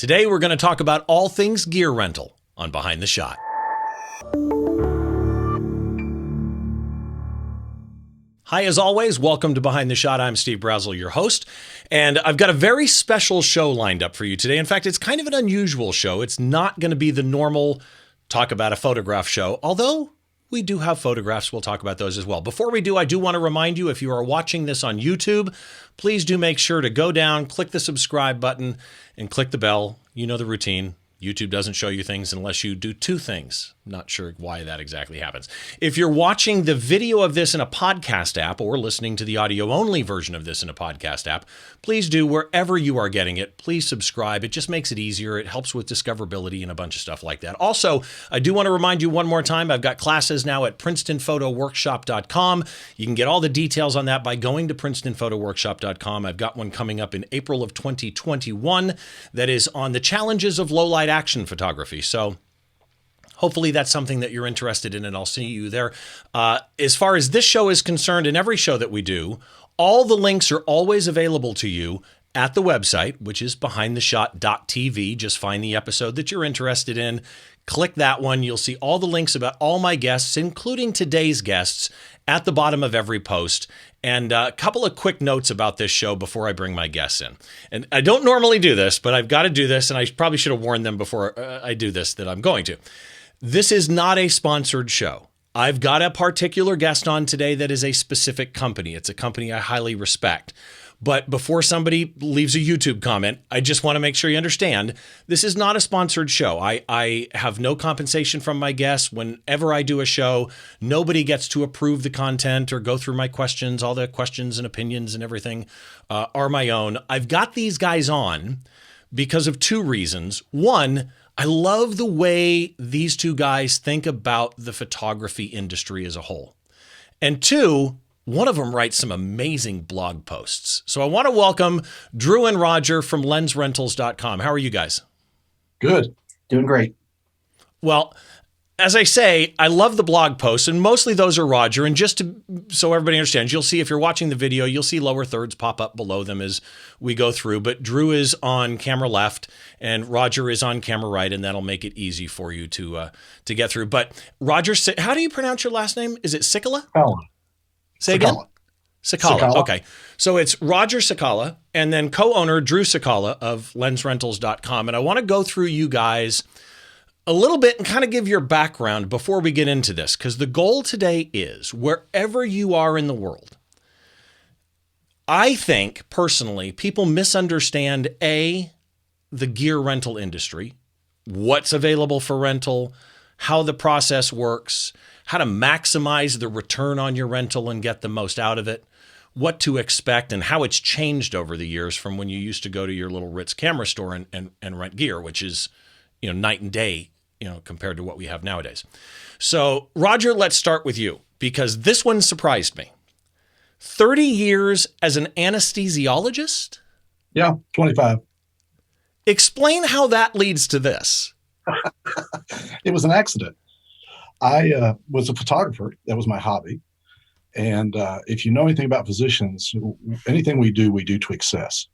Today, we're going to talk about all things gear rental on Behind the Shot. Hi, as always, welcome to Behind the Shot. I'm Steve Brazill, your host, and I've got a very special show lined up for you today. In fact, it's kind of an unusual show. It's not going to be the normal talk about a photograph show, although we do have photographs. We'll talk about those as well. Before we do, I do want to remind you, if you are watching this on YouTube, please do make sure to go down, click the subscribe button, and click the bell. You know the routine. YouTube doesn't show you things unless you do two things. Not sure why that exactly happens. If you're watching the video of this in a podcast app or listening to the audio-only version of this in a podcast app, please do, wherever you are getting it, please subscribe. It just makes it easier. It helps with discoverability and a bunch of stuff like that. Also, I do want to remind you one more time, I've got classes now at PrincetonPhotoWorkshop.com. You can get all the details on that by going to PrincetonPhotoWorkshop.com. I've got one coming up in April of 2021 that is on the challenges of low-light action photography. So hopefully that's something that you're interested in, and I'll see you there. As far as this show is concerned, and every show that we do, all the links are always available to you at the website, which is behindtheshot.tv. Just find the episode that you're interested in. Click that one. You'll see all the links about all my guests, including today's guests, at the bottom of every post. And a couple of quick notes about this show before I bring my guests in. And I don't normally do this, but I've got to do this, and I probably should have warned them before I do this that I'm going to. This is not a sponsored show. I've got a particular guest on today that is a specific company. It's a company I highly respect. But before somebody leaves a YouTube comment, I just want to make sure you understand, this is not a sponsored show. I have no compensation from my guests. Whenever I do a show, nobody gets to approve the content or go through my questions. All the questions and opinions and everything are my own. I've got these guys on because of two reasons. One, I love the way these two guys think about the photography industry as a whole. And two, one of them writes some amazing blog posts. So I want to welcome Drew and Roger from Lensrentals.com. How are you guys? Good. Doing great. Well, as I say, I love the blog posts, and mostly those are Roger. And just so everybody understands, you'll see if you're watching the video, you'll see lower thirds pop up below them as we go through. But Drew is on camera left, and Roger is on camera right, and that'll make it easy for you to get through. But Roger, how do you pronounce your last name? Is it Cicala? Say again? Cicala. Okay. So it's Roger Cicala and then co-owner Drew Cicala of Lensrentals.com. And I want to go through you guys a little bit and kind of give your background before we get into this, because the goal today is wherever you are in the world, I think personally, people misunderstand the gear rental industry, what's available for rental, how the process works, how to maximize the return on your rental and get the most out of it, what to expect, and how it's changed over the years from when you used to go to your little Ritz camera store and rent gear, which is, night and day, compared to what we have nowadays. So Roger, let's start with you, because this one surprised me. 30 years as an anesthesiologist? Yeah, 25. Explain how that leads to this. It was an accident. I was a photographer. That was my hobby. And if you know anything about physicians, anything we do to excess.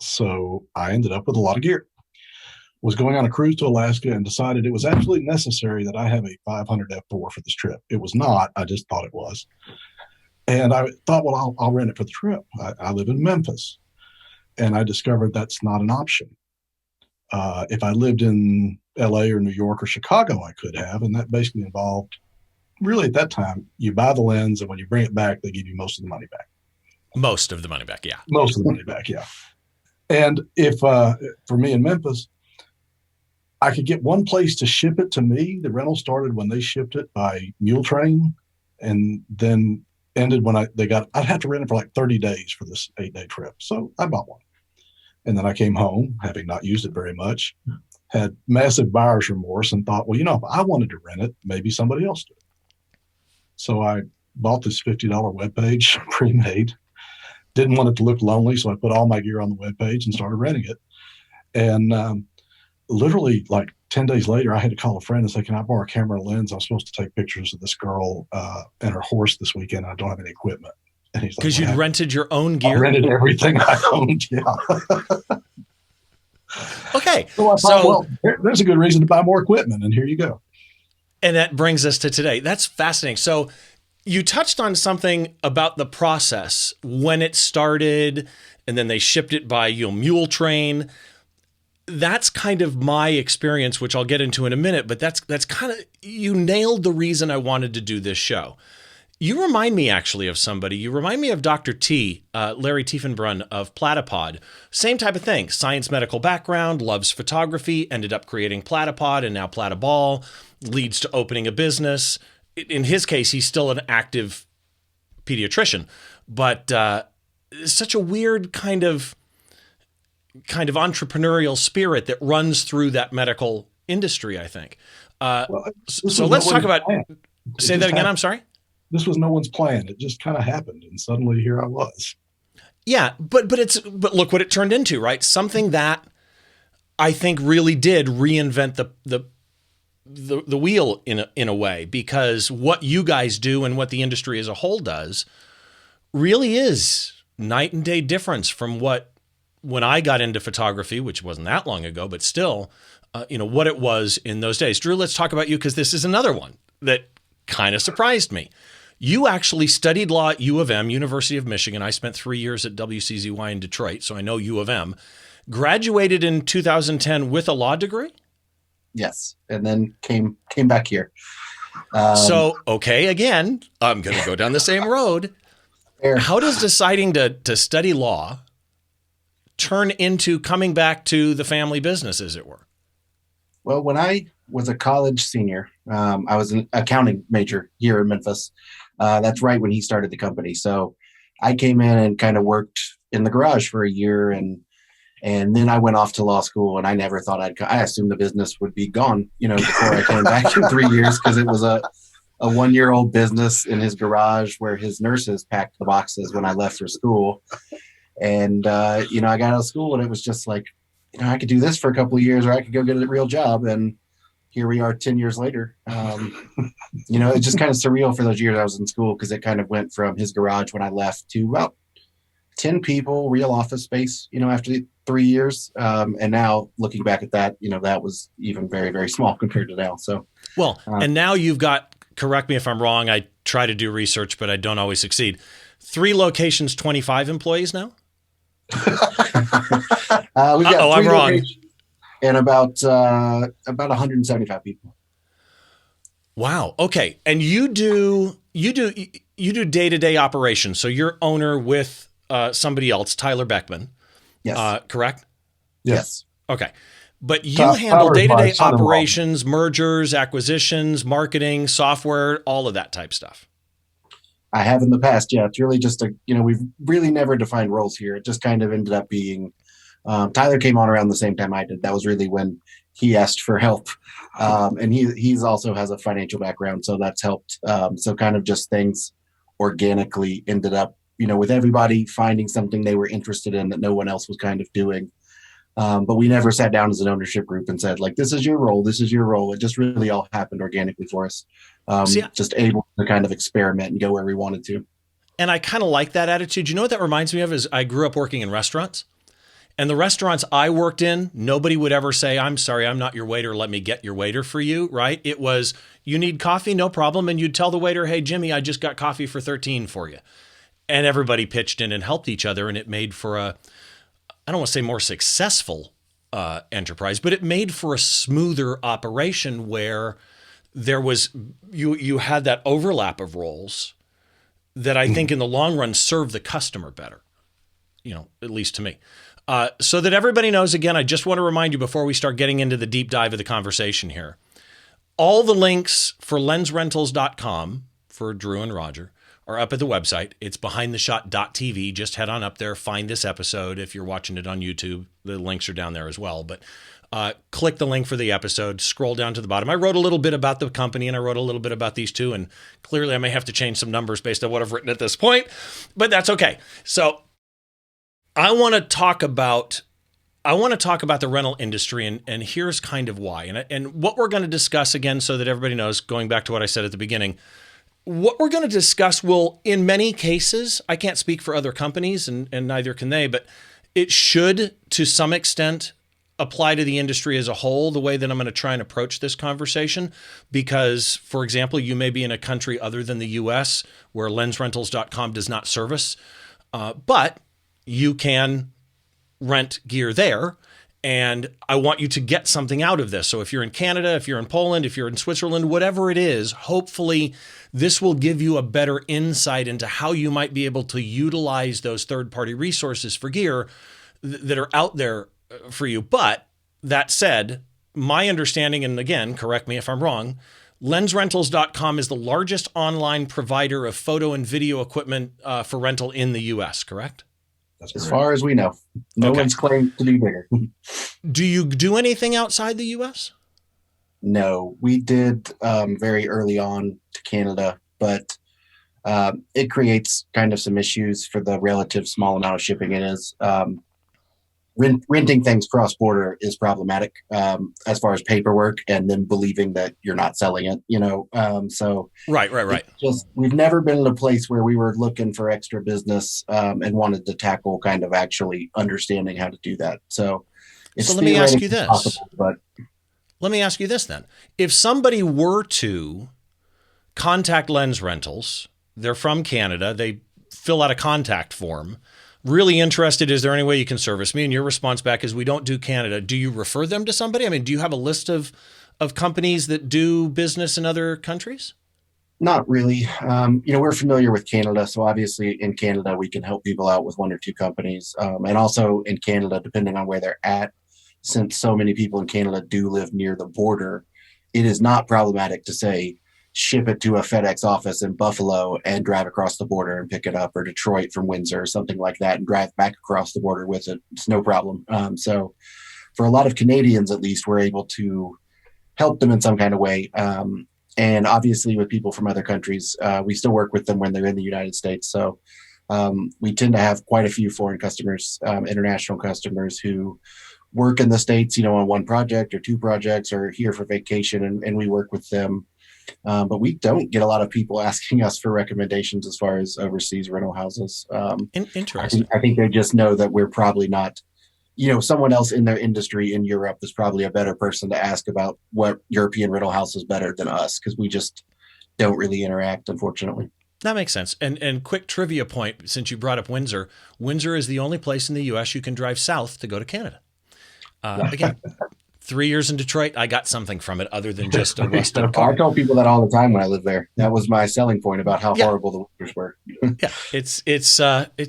So I ended up with a lot of gear. Was going on a cruise to Alaska and decided it was absolutely necessary that I have a 500 F4 for this trip. It was not. I just thought it was. And I thought, well, I'll rent it for the trip. I live in Memphis. And I discovered that's not an option. If I lived in LA or New York or Chicago, I could have. And that basically involved, really at that time, you buy the lens, and when you bring it back, they give you most of the money back. Most of the money back, yeah. Most of the money back, yeah. And if, for me in Memphis, I could get one place to ship it to me. The rental started when they shipped it by mule train, and then ended when I'd have to rent it for like 30 days for this 8-day trip. So I bought one. And then I came home, having not used it very much, had massive buyer's remorse, and thought, well, if I wanted to rent it, maybe somebody else did. So I bought this $50 webpage pre-made. Didn't want it to look lonely, so I put all my gear on the webpage and started renting it. And literally like 10 days later, I had to call a friend and say, can I borrow a camera and lens? I'm supposed to take pictures of this girl and her horse this weekend. I don't have any equipment. And he's like, because you'd rented your own gear? I rented everything I owned, yeah. Okay. So I thought, So, well, there's a good reason to buy more equipment, and here you go. and that brings us to today. That's fascinating. So you touched on something about the process when it started, and then they shipped it by mule train. That's kind of my experience, which I'll get into in a minute, but that's kind of, you nailed the reason I wanted to do this show. You remind me actually of somebody. You remind me of Dr. T, Larry Tiefenbrunn of Platypod. Same type of thing. Science medical background, loves photography, ended up creating Platypod and now Platyball, leads to opening a business. In his case, he's still an active pediatrician, but such a weird kind of entrepreneurial spirit that runs through that medical industry, I think. Well, So let's talk about, say that again. Happened. I'm sorry. This was no one's plan. It just kind of happened, and suddenly here I was. Yeah, but look what it turned into, right? Something that I think really did reinvent the wheel in a way, because what you guys do and what the industry as a whole does really is night and day difference from when I got into photography, which wasn't that long ago, but still, what it was in those days. Drew, let's talk about you, because this is another one that kind of surprised me. You actually studied law at U of M, University of Michigan. I spent 3 years at WCZY in Detroit, so I know U of M. Graduated in 2010 with a law degree? Yes, and then came back here. Okay, again, I'm going to go down the same road. Fair. How does deciding to study law turn into coming back to the family business, as it were? Well, when I was a college senior, I was an accounting major here in Memphis. That's right when he started the company. So I came in and kind of worked in the garage for a year, and then I went off to law school, and I never thought I assumed the business would be gone, before I came back in 3 years, because it was a 1-year-old business in his garage where his nurses packed the boxes when I left for school. And, I got out of school, and it was just like, I could do this for a couple of years, or I could go get a real job. And here we are 10 years later. It's just kind of surreal for those years I was in school, because it kind of went from his garage when I left to about 10 people, real office space, after 3 years. And now looking back at that, that was even very, very small compared to now. So, well, and now you've got, correct me if I'm wrong, I try to do research, but I don't always succeed. 3 locations, 25 employees now? We've got 3 I'm wrong. And about 175 people. Wow. Okay. And you do day-to-day operations. So you're owner with somebody else, Tyler Beckman. Yes. Correct? Yes. Okay. But you handle Tyler's day-to-day my son-in-law. operations, mergers, acquisitions, marketing, software, all of that type stuff. I have in the past. Yeah. It's really just we've really never defined roles here. It just kind of ended up being, Tyler came on around the same time I did. That was really when he asked for help. And he's also has a financial background, so that's helped. So kind of just things organically ended up, with everybody finding something they were interested in that no one else was kind of doing. But we never sat down as an ownership group and said, like, this is your role, this is your role. It just really all happened organically for us. Just able to kind of experiment and go where we wanted to. And I kind of like that attitude. You know what that reminds me of is I grew up working in restaurants. And the restaurants I worked in, nobody would ever say, I'm sorry, I'm not your waiter. Let me get your waiter for you, right? It was, you need coffee? No problem. And you'd tell the waiter, hey, Jimmy, I just got coffee for $13 for you. And everybody pitched in and helped each other. And it made for I don't want to say more successful enterprise, but it made for a smoother operation where there was, you had that overlap of roles that I think in the long run serve the customer better, at least to me. So that everybody knows, again, I just want to remind you before we start getting into the deep dive of the conversation here, all the links for lensrentals.com for Drew and Roger are up at the website. It's behindtheshot.tv. Just head on up there, find this episode. If you're watching it on YouTube, the links are down there as well. But click the link for the episode, scroll down to the bottom. I wrote a little bit about the company and I wrote a little bit about these two. And clearly I may have to change some numbers based on what I've written at this point, but that's okay. So I want to talk about the rental industry, and here's kind of why. And what we're going to discuss, again, so that everybody knows, going back to what I said at the beginning, what we're going to discuss will, in many cases, I can't speak for other companies, and neither can they, but it should, to some extent, apply to the industry as a whole, the way that I'm going to try and approach this conversation, because, for example, you may be in a country other than the US where lensrentals.com does not service, but you can rent gear there. And I want you to get something out of this. So if you're in Canada, if you're in Poland, if you're in Switzerland, whatever it is, hopefully this will give you a better insight into how you might be able to utilize those third-party resources for gear that are out there for you. But that said, my understanding, and again, correct me if I'm wrong, lensrentals.com is the largest online provider of photo and video equipment for rental in the US, correct? That's As correct. far as we know, no Okay. one's claimed to do bigger. Do you do anything outside the US? No, we did very early on to Canada, but it creates kind of some issues for the relative small amount of shipping it is. Renting things cross border is problematic as far as paperwork, and then believing that you're not selling it. So Right. just we've never been in a place where we were looking for extra business and wanted to tackle kind of actually understanding how to do that. So it's let me ask you theoretically this. possible, but Let me ask you this then. If somebody were to contact Lens Rentals, they're from Canada, they fill out a contact form, really interested, is there any way you can service me? And your response back is, we don't do Canada. Do you refer them to somebody? I mean, do you have a list of companies that do business in other countries? not really. We're familiar with Canada, so obviously in Canada we can help people out with one or two companies, and also in Canada, depending on where they're at, since so many people in Canada do live near the border, it is not problematic to say ship it to a FedEx office in Buffalo and drive across the border and pick it up, or Detroit from Windsor or something like that, and drive back across the border with it. It's no problem. So for a lot of Canadians, at least, we're able to help them in some kind of way. And obviously with people from other countries, we still work with them when they're in the United States. So we tend to have quite a few foreign customers, international customers who work in the States, on one project or two projects, or here for vacation, and we work with them. But we don't get a lot of people asking us for recommendations as far as overseas rental houses. Interesting. I think they just know that we're probably not, someone else in their industry in Europe is probably a better person to ask about what European rental house is better than us, because we just don't really interact, unfortunately. That makes sense. And quick trivia point, since you brought up Windsor, Windsor is the only place in the U.S. you can drive south to go to Canada. Again, 3 years in Detroit, I got something from it other than just a rusted car. I tell people that all the time when I lived there. That was my selling point about how horrible the winters were. Yeah, it's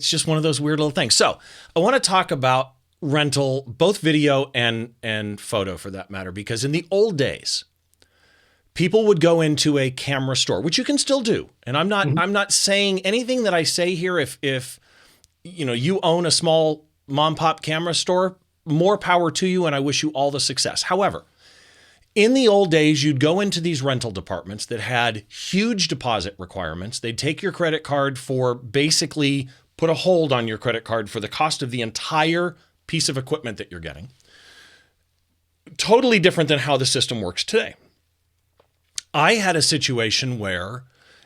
just one of those weird little things. So I want to talk about rental, both video and photo for that matter, because in the old days, people would go into a camera store, which you can still do. And I'm not saying anything that I say here. If you own a small mom pop camera store, more power to you, and I wish you all the success. However, in the old days, you'd go into these rental departments that had huge deposit requirements. They'd take your credit card for basically put a hold on your credit card for the cost of the entire piece of equipment that you're getting. Totally different than how the system works today. I had a situation where,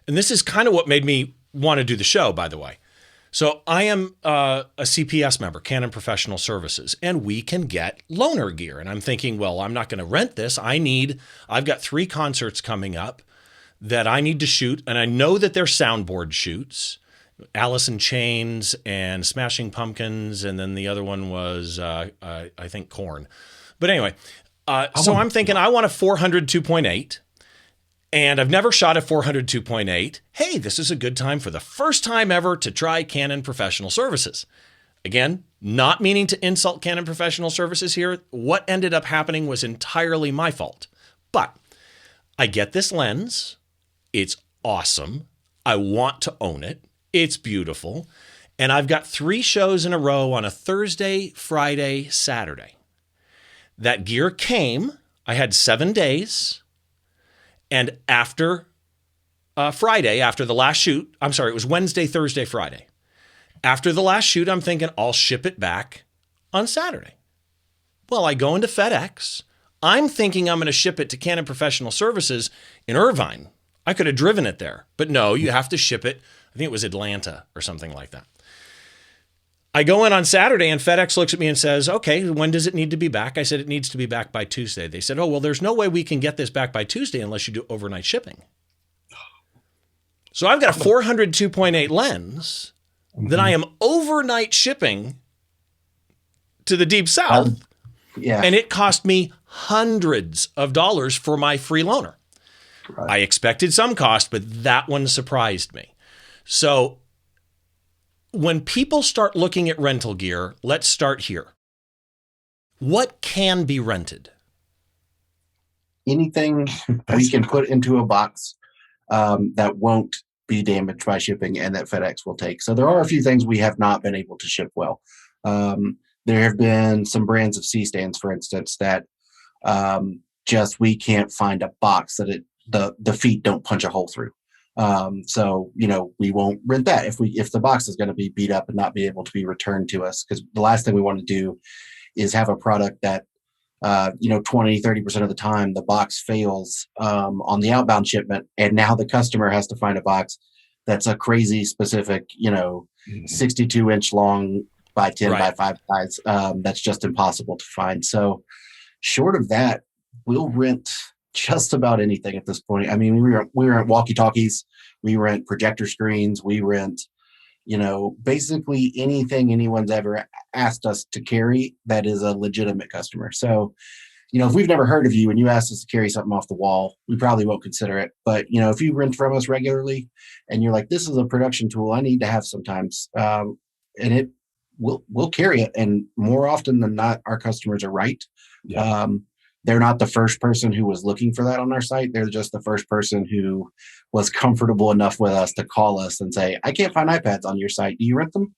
and this is kind of what made me want to do the show, by the way. So I am a CPS member, Canon Professional Services, and we can get loaner gear. And I'm thinking, well, I'm not going to rent this. I've got 3 concerts coming up that I need to shoot. And I know that they're soundboard shoots, Alice in Chains and Smashing Pumpkins. And then the other one was, I think, Korn. But anyway, so I'm thinking I want a 400 2.8. And I've never shot a 400 2.8. Hey, this is a good time for the first time ever to try Canon Professional Services. Again, not meaning to insult Canon Professional Services here. What ended up happening was entirely my fault. But I get this lens. It's awesome. I want to own it. It's beautiful. And I've got 3 shows in a row on a Thursday, Friday, Saturday. That gear came. I had 7 days. And after Friday, after the last shoot, it was Wednesday, Thursday, Friday. After the last shoot, I'm thinking I'll ship it back on Saturday. Well, I go into FedEx. I'm thinking I'm going to ship it to Canon Professional Services in Irvine. I could have driven it there, but no, you have to ship it. I think it was Atlanta or something like that. I go in on Saturday and FedEx looks at me and says, okay, when does it need to be back? I said, it needs to be back by Tuesday. They said, oh, well, there's no way we can get this back by Tuesday unless you do overnight shipping. So I've got a 400 2.8 lens that I am overnight shipping to the Deep South. And it cost me hundreds of dollars for my free loaner. Right. I expected some cost, but that one surprised me. So when people start looking at rental gear, let's start here. What can be rented? Anything we can put into a box that won't be damaged by shipping and that FedEx will take. So there are a few things we have not been able to ship well. There have been some brands of C-stands, for instance, that just we can't find a box that the feet don't punch a hole through. So, we won't rent that if the box is going to be beat up and not be able to be returned to us, because the last thing we want to do is have a product that, 20-30% of the time the box fails on the outbound shipment. And now the customer has to find a box that's a crazy specific, 62-inch long by 10 by 5 size. That's just impossible to find. So short of that, we'll rent just about anything at this point. I mean, we rent walkie-talkies, we rent projector screens, we rent, basically anything anyone's ever asked us to carry that is a legitimate customer. So, if we've never heard of you and you asked us to carry something off the wall, we probably won't consider it. But, if you rent from us regularly and you're like, this is a production tool I need to have sometimes, and we'll carry it. And more often than not, our customers are right. Yeah. They're not the first person who was looking for that on our site. They're just the first person who was comfortable enough with us to call us and say, I can't find iPads on your site. Do you rent them?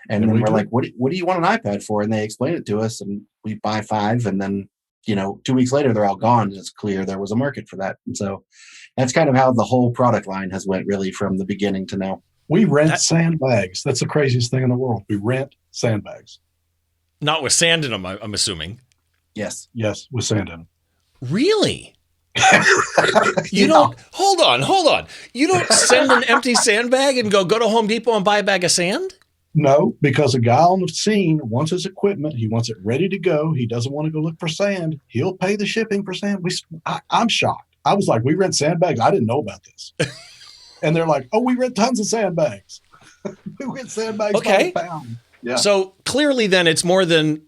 And then we're like, what do you want an iPad for? And they explain it to us and we buy 5. And then, 2 weeks later, they're all gone. And it's clear there was a market for that. And so that's kind of how the whole product line has went really from the beginning to now. We rent sandbags. That's the craziest thing in the world. We rent sandbags. Not with sand in them, I'm assuming. Yes. Yes, with sand in them. Really? You don't hold on. You don't send an empty sandbag and go to Home Depot and buy a bag of sand? No, because a guy on the scene wants his equipment. He wants it ready to go. He doesn't want to go look for sand. He'll pay the shipping for sand. I'm shocked. I was like, we rent sandbags. I didn't know about this. And they're like, oh, we rent tons of sandbags. We rent sandbags by the pound. Yeah. So clearly then it's more than,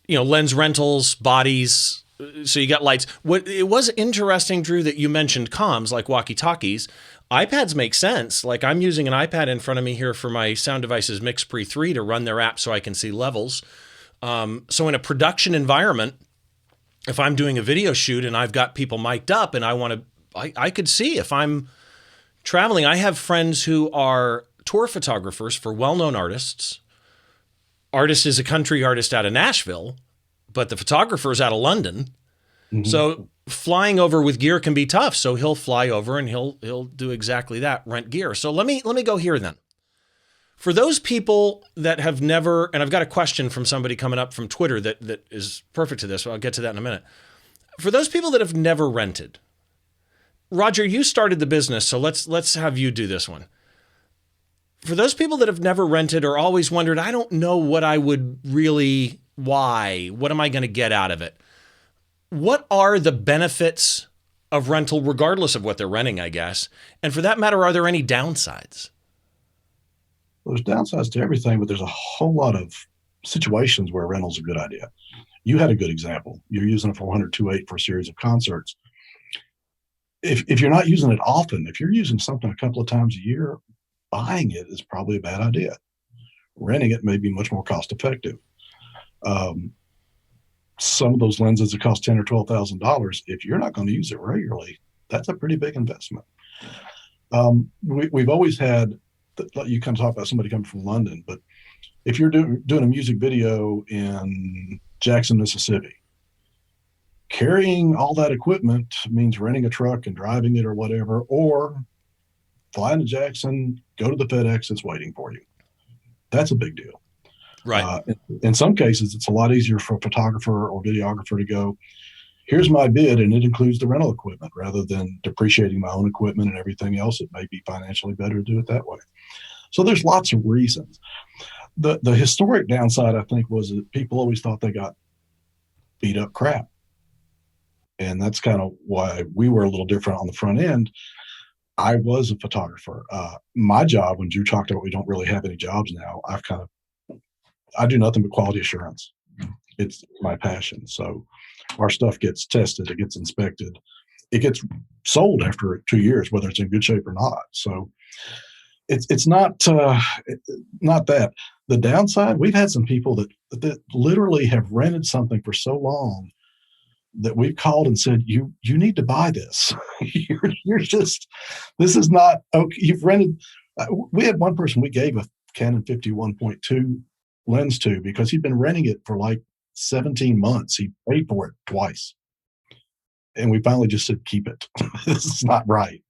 lens rentals, bodies. So you got lights. It was interesting, Drew, that you mentioned comms like walkie-talkies. iPads make sense. Like I'm using an iPad in front of me here for my Sound Devices Mix Pre 3 to run their app so I can see levels. So in a production environment, if I'm doing a video shoot and I've got people mic'd up and I could see if I'm traveling. I have friends who are tour photographers for well-known artists. Artist is a country artist out of Nashville, but the photographer is out of London. Mm-hmm. So flying over with gear can be tough. So he'll fly over and he'll do exactly that, rent gear. So let me go here then. For those people that have never, and I've got a question from somebody coming up from Twitter that is perfect to this. So I'll get to that in a minute. For those people that have never rented, Roger, you started the business, so let's have you do this one. For those people that have never rented or always wondered, I don't know what I would really, why? What am I going to get out of it? What are the benefits of rental, regardless of what they're renting, I guess? And for that matter, are there any downsides? Well, there's downsides to everything, but there's a whole lot of situations where rental's a good idea. You had a good example. You're using a 400-2.8 for a series of concerts. If you're not using it often, if you're using something a couple of times a year, buying it is probably a bad idea. Renting it may be much more cost effective. Some of those lenses that cost $10,000 or $12,000, if you're not going to use it regularly, that's a pretty big investment. We've always had, you kind of talk about somebody coming from London, but if you're doing a music video in Jackson, Mississippi, carrying all that equipment means renting a truck and driving it or whatever, or flying to Jackson, go to the FedEx that's waiting for you. That's a big deal. Right. In some cases, it's a lot easier for a photographer or videographer to go, here's my bid, and it includes the rental equipment rather than depreciating my own equipment and everything else. It may be financially better to do it that way. So there's lots of reasons. The historic downside, I think, was that people always thought they got beat up crap. And that's kind of why we were a little different on the front end. I was a photographer. My job, when Drew talked about we don't really have any jobs now, I do nothing but quality assurance. It's my passion. So our stuff gets tested, it gets inspected, it gets sold after 2 years, whether it's in good shape or not. So it's not that. The downside, we've had some people that literally have rented something for so long that we've called and said, you need to buy this. you're just, this is not okay. You've rented. We had one person we gave a Canon 51.2 lens to because he'd been renting it for like 17 months. He paid for it twice. And we finally just said, keep it. This is not right.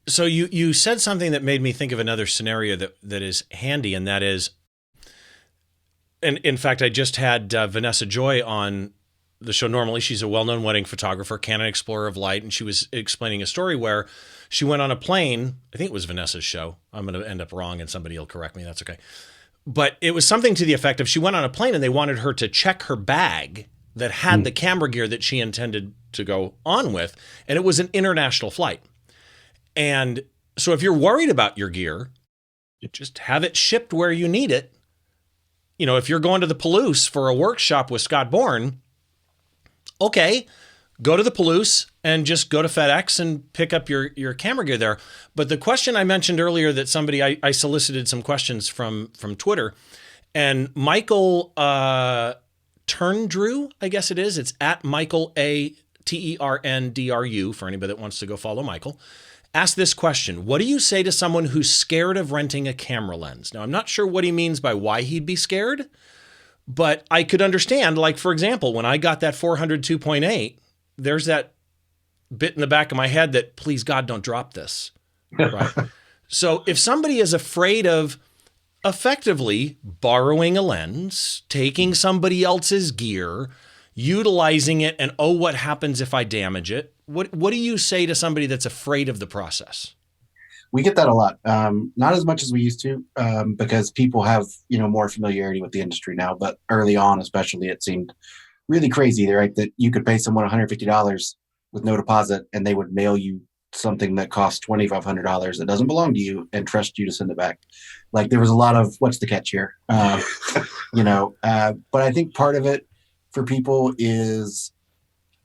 So you said something that made me think of another scenario that is handy, and that is, and in fact, I just had Vanessa Joy on the show. Normally, she's a well-known wedding photographer, Canon Explorer of Light, and she was explaining a story where she went on a plane. I think it was Vanessa's show. I'm going to end up wrong, and somebody will correct me. That's okay. But it was something to the effect of she went on a plane and they wanted her to check her bag that had the camera gear that she intended to go on with, and it was an international flight. And so if you're worried about your gear, you just have it shipped where you need it. You know, if you're going to the Palouse for a workshop with Scott Bourne, okay, go to the Palouse and just go to FedEx and pick up your camera gear there. But the question I mentioned earlier that somebody, I solicited some questions from Twitter, and Michael Turndrew, I guess it is. It's at Michael A. Terndru for anybody that wants to go follow Michael. Ask this question. What do you say to someone who's scared of renting a camera lens? Now, I'm not sure what he means by why he'd be scared, but I could understand, like, for example, when I got that 400 2.8, there's that bit in the back of my head that, please God, don't drop this. Right. So if somebody is afraid of effectively borrowing a lens, taking somebody else's gear, utilizing it, and oh, what happens if I damage it? What do you say to somebody that's afraid of the process? We get that a lot. Not as much as we used to, because people have, more familiarity with the industry now. But early on, especially, it seemed really crazy, right? That you could pay someone $150 with no deposit, and they would mail you something that costs $2,500 that doesn't belong to you and trust you to send it back. Like, there was a lot of what's the catch here, but I think part of it for people is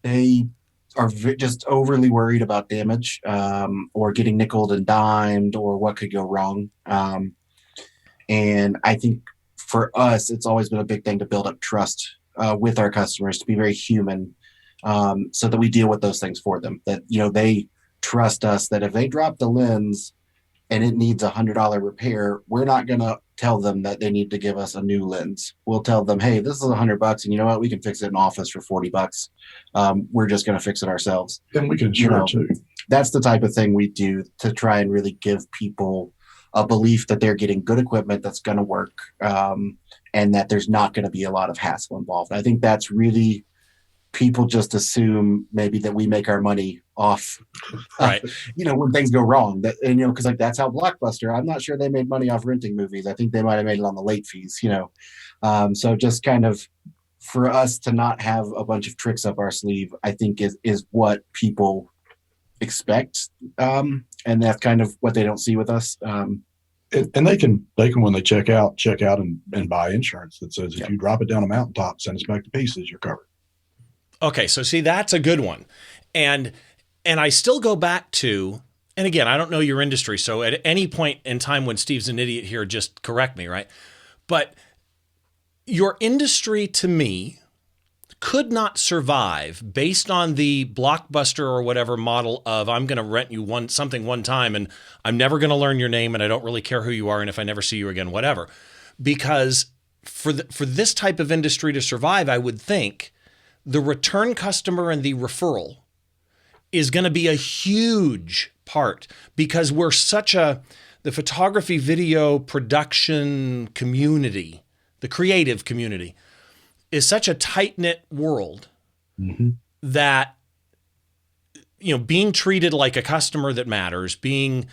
they are just overly worried about damage, or getting nickeled and dimed, or what could go wrong. And I think for us, it's always been a big thing to build up trust with our customers, to be very human, so that we deal with those things for them. That, they trust us that if they drop the lens and it needs $100 repair, we're not going to tell them that they need to give us a new lens. We'll tell them, hey, this is $100, and you know what? We can fix it in office for $40. We're just going to fix it ourselves. And we can insure it too. That's the type of thing we do to try and really give people a belief that they're getting good equipment that's going to work, and that there's not going to be a lot of hassle involved. I think that's really, people just assume maybe that we make our money off, right? When things go wrong. That, and because like that's how Blockbuster. I'm not sure they made money off renting movies. I think they might have made it on the late fees. So just kind of for us to not have a bunch of tricks up our sleeve, I think is what people expect, and that's kind of what they don't see with us. And they can when they check out and buy insurance that says if you drop it down a mountaintop, send us back to pieces, you're covered. Okay, so see, that's a good one. And I still go back to, and again, I don't know your industry, so at any point in time when Steve's an idiot here, just correct me, right? But your industry, to me, could not survive based on the Blockbuster or whatever model of I'm going to rent you something one time and I'm never going to learn your name and I don't really care who you are, and if I never see you again, whatever. Because for this type of industry to survive, I would think the return customer and the referral is going to be a huge part, because we're the photography, video production community, the creative community is such a tight-knit world that being treated like a customer that matters, being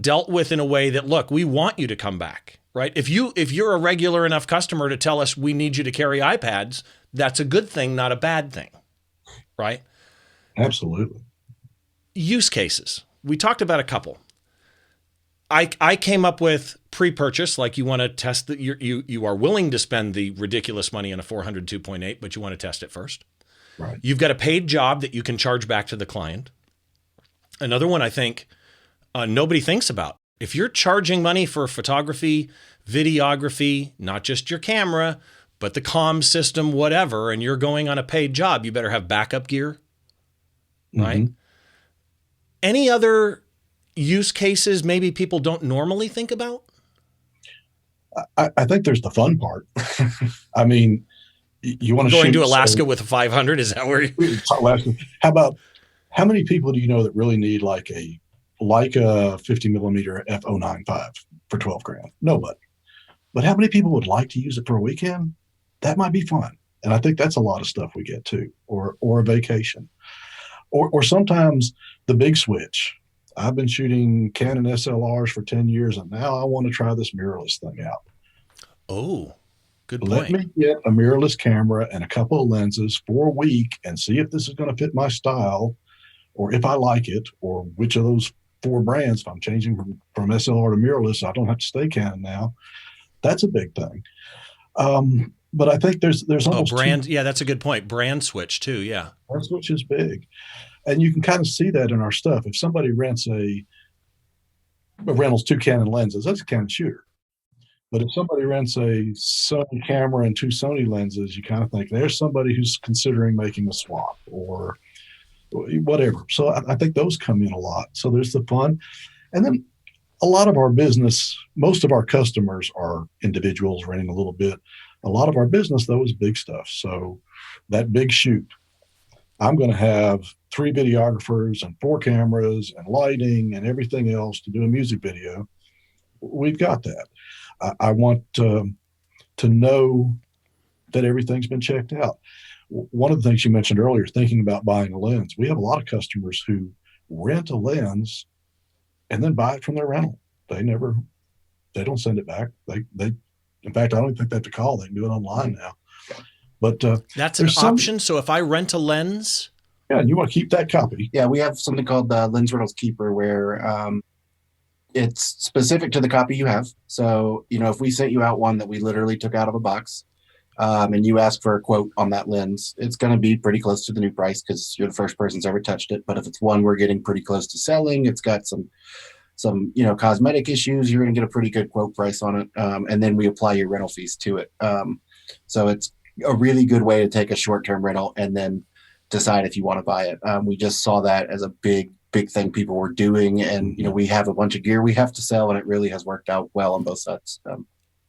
dealt with in a way that, look, we want you to come back, right? If you're a regular enough customer to tell us we need you to carry iPads, that's a good thing, not a bad thing, right? Absolutely. Use cases. We talked about a couple. I came up with pre-purchase, like you want to test that you are willing to spend the ridiculous money on a 400 2.8, but you want to test it first. Right. You've got a paid job that you can charge back to the client. Another one I think nobody thinks about. If you're charging money for photography, videography, not just your camera, but the comm system, whatever, and you're going on a paid job, you better have backup gear, right? Mm-hmm. Any other use cases maybe people don't normally think about? I think there's the fun part. I mean, you want to Going shoot, to Alaska with a 500, is that where you... How many people do you know that really need like a 50 millimeter f0.95 for 12 grand? Nobody. But how many people would like to use it for a weekend? That might be fun. And I think that's a lot of stuff we get too, or a vacation, or sometimes the big switch. I've been shooting Canon SLRs for 10 years, and now I want to try this mirrorless thing out. Oh, good Let point. me get a mirrorless camera and a couple of lenses for a week and see if this is going to fit my style, or if I like it, or which of those 4 brands. If I'm changing from SLR to mirrorless, I don't have to stay Canon now. That's a big thing. But I think there's almost brand. Yeah, that's a good point. Brand switch too. Yeah. Brand switch is big. And you can kind of see that in our stuff. If somebody rents a rentals 2 Canon lenses, that's a Canon shooter. But if somebody rents a Sony camera and 2 Sony lenses, you kind of think there's somebody who's considering making a swap or whatever. So I think those come in a lot. So there's the fun. And then a lot of our business, most of our customers are individuals renting a little bit. A lot of our business, though, is big stuff. So that big shoot, I'm going to have 3 videographers and 4 cameras and lighting and everything else to do a music video. We've got that. I want to know that everything's been checked out. One of the things you mentioned earlier, thinking about buying a lens, we have a lot of customers who rent a lens and then buy it from their rental. They don't send it back. In fact, I don't even think they have to call. They can do it online now. But that's an option. So if I rent a lens, yeah, and you want to keep that copy. Yeah, we have something called the Lens Rentals Keeper, where it's specific to the copy you have. So, if we sent you out one that we literally took out of a box, and you ask for a quote on that lens, it's going to be pretty close to the new price because you're the first person who's ever touched it. But if it's one we're getting pretty close to selling, it's got some cosmetic issues, you're going to get a pretty good quote price on it. And then we apply your rental fees to it. So it's a really good way to take a short-term rental and then decide if you want to buy it. We just saw that as a big thing people were doing. And, we have a bunch of gear we have to sell, and it really has worked out well on both sides.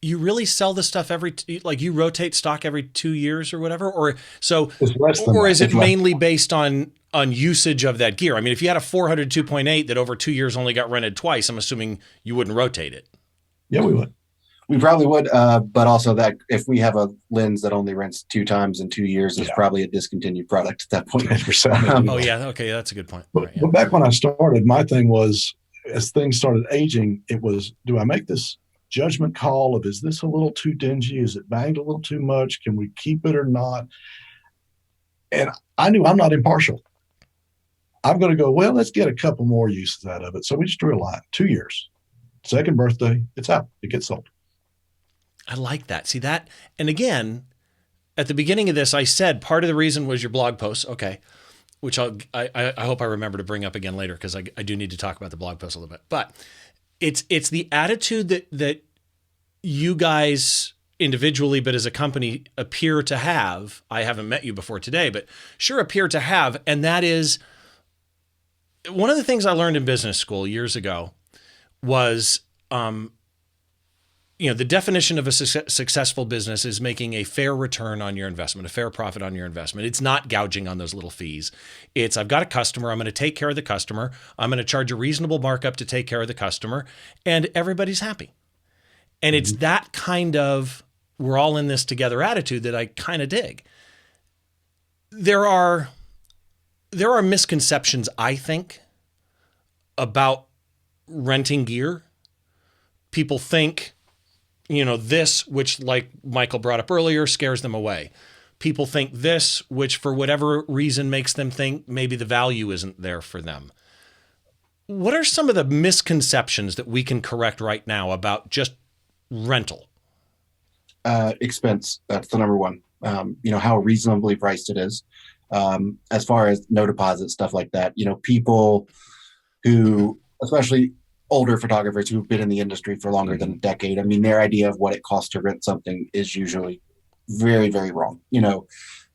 You really sell the stuff you rotate stock every 2 years or whatever? Or is it mainly based on usage of that gear? I mean, if you had a 400 2.8 that over 2 years only got rented twice, I'm assuming you wouldn't rotate it. Yeah, we would. We probably would, but also that if we have a lens that only rents 2 times in 2 years, it's probably a discontinued product at that point. Oh yeah, okay, that's a good point. But back when I started, my thing was, as things started aging, it was, do I make this judgment call of, is this a little too dingy? Is it banged a little too much? Can we keep it or not? And I knew I'm not impartial. I'm going to go, well, let's get a couple more uses out of it. So we just drew a line, 2 years. Second birthday, it's out. It gets sold. I like that. See that? And again, at the beginning of this, I said part of the reason was your blog post. Okay. Which I hope I remember to bring up again later, because I do need to talk about the blog post a little bit. But it's the attitude that you guys individually, but as a company, appear to have. I haven't met you before today, but sure appear to have. And that is one of the things I learned in business school years ago was, the definition of a successful business is making a fair return on your investment, a fair profit on your investment. It's not gouging on those little fees. It's, I've got a customer. I'm going to take care of the customer. I'm going to charge a reasonable markup to take care of the customer, and everybody's happy. And it's that kind of, we're all in this together attitude that I kind of dig. There are there are misconceptions, I think, about renting gear. People think, this, which like Michael brought up earlier, scares them away. People think this, which for whatever reason makes them think maybe the value isn't there for them. What are some of the misconceptions that we can correct right now about just rental? Expense. That's the number one. How reasonably priced it is. As far as no deposit, stuff like that. People who, especially older photographers who've been in the industry for longer than a decade, their idea of what it costs to rent something is usually very, very wrong.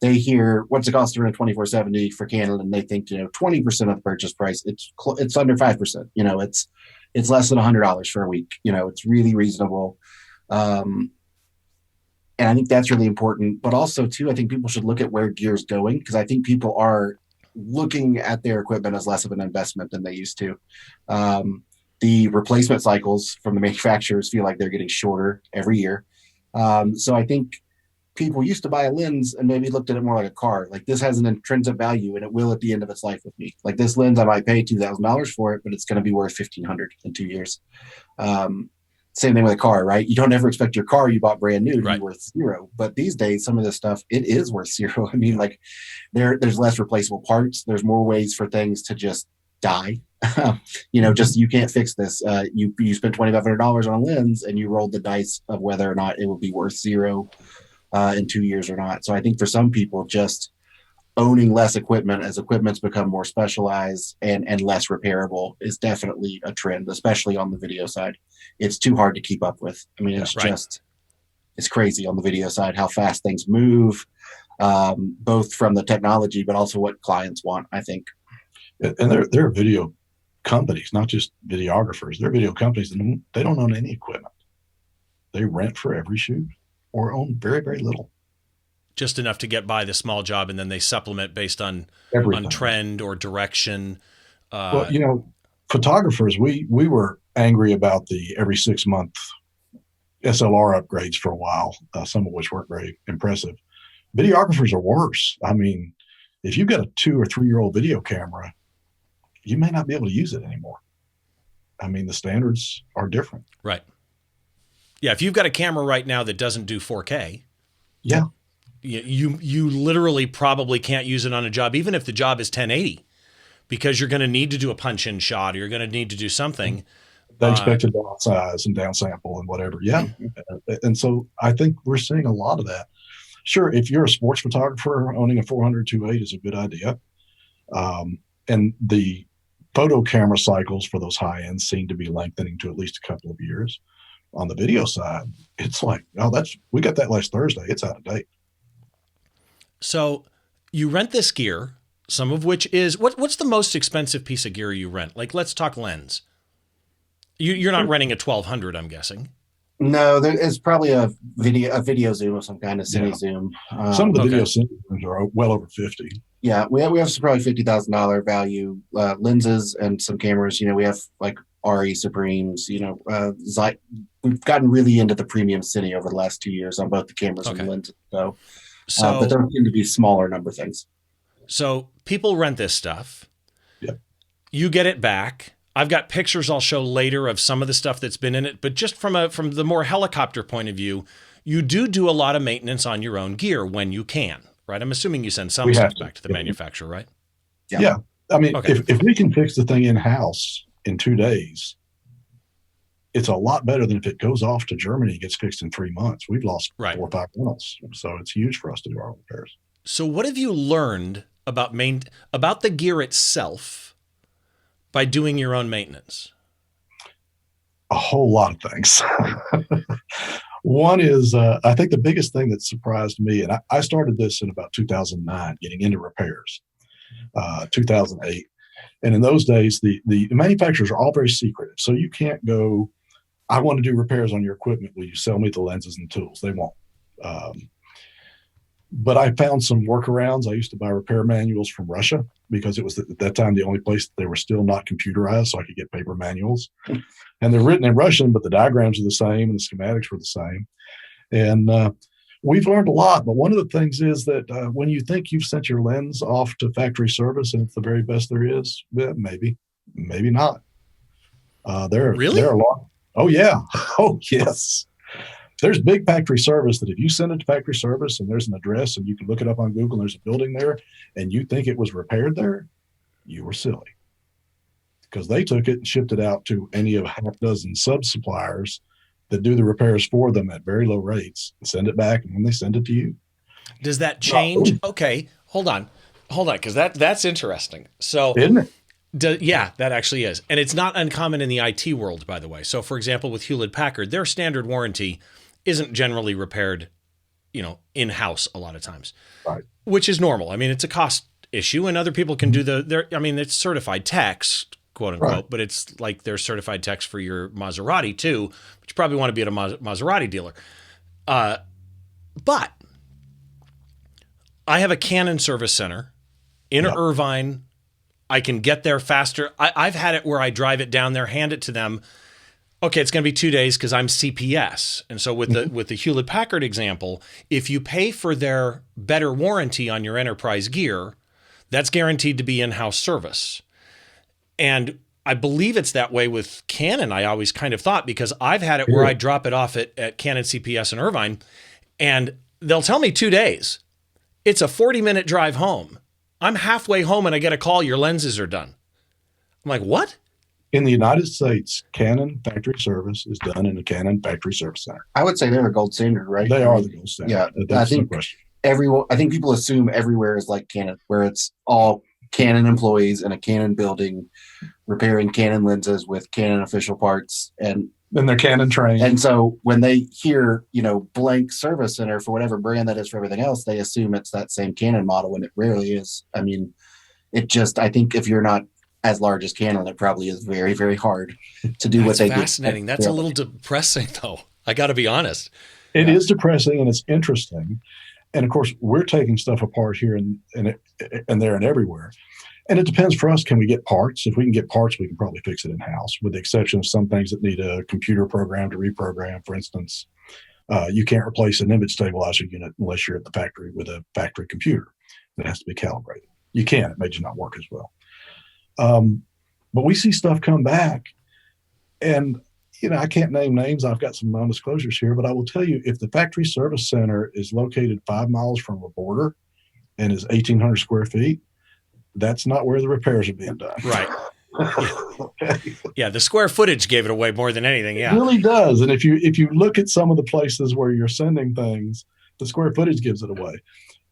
They hear what's it cost to rent a 2470 for Canon, and they think 20% of the purchase price. It's under 5%. It's less than $100 for a week. It's really reasonable, and I think that's really important. But also too, I think people should look at where gear's going, because I think people are looking at their equipment as less of an investment than they used to. The replacement cycles from the manufacturers feel like they're getting shorter every year. So I think people used to buy a lens and maybe looked at it more like a car. Like, this has an intrinsic value and it will at the end of its life with me. Like, this lens, I might pay $2,000 for it, but it's going to be worth $1,500 in 2 years. Same thing with a car, right? You don't ever expect your car you bought brand new to be worth zero. But these days, some of this stuff, it is worth zero. There's less replaceable parts. There's more ways for things to just die. Just, you can't fix this. You spent $2,500 on a lens and you rolled the dice of whether or not it will be worth zero in 2 years or not. So I think for some people, just owning less equipment as equipment's become more specialized and less repairable is definitely a trend, especially on the video side. It's too hard to keep up with. It's crazy on the video side how fast things move, both from the technology, but also what clients want, I think. And they're video companies, not just videographers. They're video companies, and they don't own any equipment. They rent for every shoot or own very, very little. Just enough to get by the small job, and then they supplement based on trend or direction. Photographers, we were angry about the every 6 month SLR upgrades for a while, some of which weren't very impressive. Videographers are worse. If you've got a 2 or 3 year old video camera, you may not be able to use it anymore. The standards are different. Right. Yeah. If you've got a camera right now that doesn't do 4K. Yeah. You literally probably can't use it on a job, even if the job is 1080, because you're going to need to do a punch-in shot, or you're going to need to do something. They expect to downsize and downsample and whatever. Yeah. And so I think we're seeing a lot of that. Sure, if you're a sports photographer, owning a 400-2.8 is a good idea. And the photo camera cycles for those high ends seem to be lengthening to at least a couple of years. On the video side, it's like, we got that last Thursday. It's out of date. So you rent this gear, some of which is what's the most expensive piece of gear you rent? Like, let's talk lens. You're not renting a 1200, I'm guessing. No, it's probably a video zoom of some kind, of cine zoom. Some of the video zooms are well over 50. Yeah, we have some probably $50,000 value lenses and some cameras. We have like RE Supremes. We've gotten really into the premium cine over the last 2 years on both the cameras and the lenses. So but there seem to be smaller number things. So people rent this stuff. Yeah. You get it back. I've got pictures I'll show later of some of the stuff that's been in it, but just from the more helicopter point of view, you do a lot of maintenance on your own gear when you can, right? I'm assuming you send some stuff back to the manufacturer, right? Yeah. If we can fix the thing in-house in 2 days, it's a lot better than if it goes off to Germany and gets fixed in 3 months. We've lost 4 or 5 rentals. So it's huge for us to do our repairs. So what have you learned about the gear itself by doing your own maintenance? A whole lot of things. One is, I think the biggest thing that surprised me, and I started this in about 2009, getting into repairs, 2008. And in those days, the manufacturers are all very secretive. So you can't go, I want to do repairs on your equipment. Will you sell me the lenses and tools? They won't. But I found some workarounds. I used to buy repair manuals from Russia because it was at that time the only place that they were still not computerized, so I could get paper manuals. And they're written in Russian, but the diagrams are the same and the schematics were the same. And We've learned a lot, but one of the things is that when you think you've sent your lens off to factory service and it's the very best there is, maybe not. Really? There are a lot. Oh yeah. Oh yes. There's big factory service that if you send it to factory service and there's an address and you can look it up on Google and there's a building there and you think it was repaired there, you were silly. Because they took it and shipped it out to any of half dozen sub-suppliers that do the repairs for them at very low rates and send it back, and then they send it to you. Does that change? Okay, hold on, because that's interesting. So, Isn't it? Yeah, that actually is. And it's not uncommon in the IT world, by the way. So, for example, with Hewlett-Packard, their standard warranty isn't generally repaired, in-house a lot of times, Right. Which is normal. I mean, it's a cost issue, and other people can do it's certified techs, quote unquote, Right. but it's like they're certified techs for your Maserati too, but you probably want to be at a Maserati dealer. But I have a Canon service center in Irvine. I can get there faster. I've had it where I drive it down there, hand it to them. Okay, it's going to be 2 days because I'm CPS. And so with the Hewlett-Packard example, if you pay for their better warranty on your enterprise gear, that's guaranteed to be in-house service. And I believe it's that way with Canon, I always kind of thought, because I've had it where I drop it off at Canon CPS in Irvine, and they'll tell me 2 days. It's a 40-minute drive home. I'm halfway home and I get a call, your lenses are done. I'm like, what? In the United States, Canon factory service is done in a Canon factory service center. I would say they're a gold standard, right? They are the gold standard. Yeah, That's I no think question. I think people assume everywhere is like Canon, where it's all Canon employees in a Canon building repairing Canon lenses with Canon official parts, and they're Canon trained. And so when they hear, blank service center for whatever brand that is for everything else, they assume it's that same Canon model, when it rarely is. I mean, I think if you're not as large as Canon, it probably is very, very hard to do what they do. Fascinating. That's a little depressing, though. I got to be honest. It is depressing and it's interesting. And of course, we're taking stuff apart here and there and everywhere. And it depends for us. Can we get parts? If we can get parts, we can probably fix it in-house, with the exception of some things that need a computer program to reprogram. For instance, you can't replace an image stabilizer unit unless you're at the factory with a factory computer. It has to be calibrated. You can. It may just not work as well. But we see stuff come back, and I can't name names. I've got some non-disclosures here, but I will tell you, if the factory service center is located 5 miles from a border and is 1,800 square feet, that's not where the repairs are being done. Right. Okay. Yeah, the square footage gave it away more than anything. Yeah, it really does. And if you look at some of the places where you're sending things, the square footage gives it away.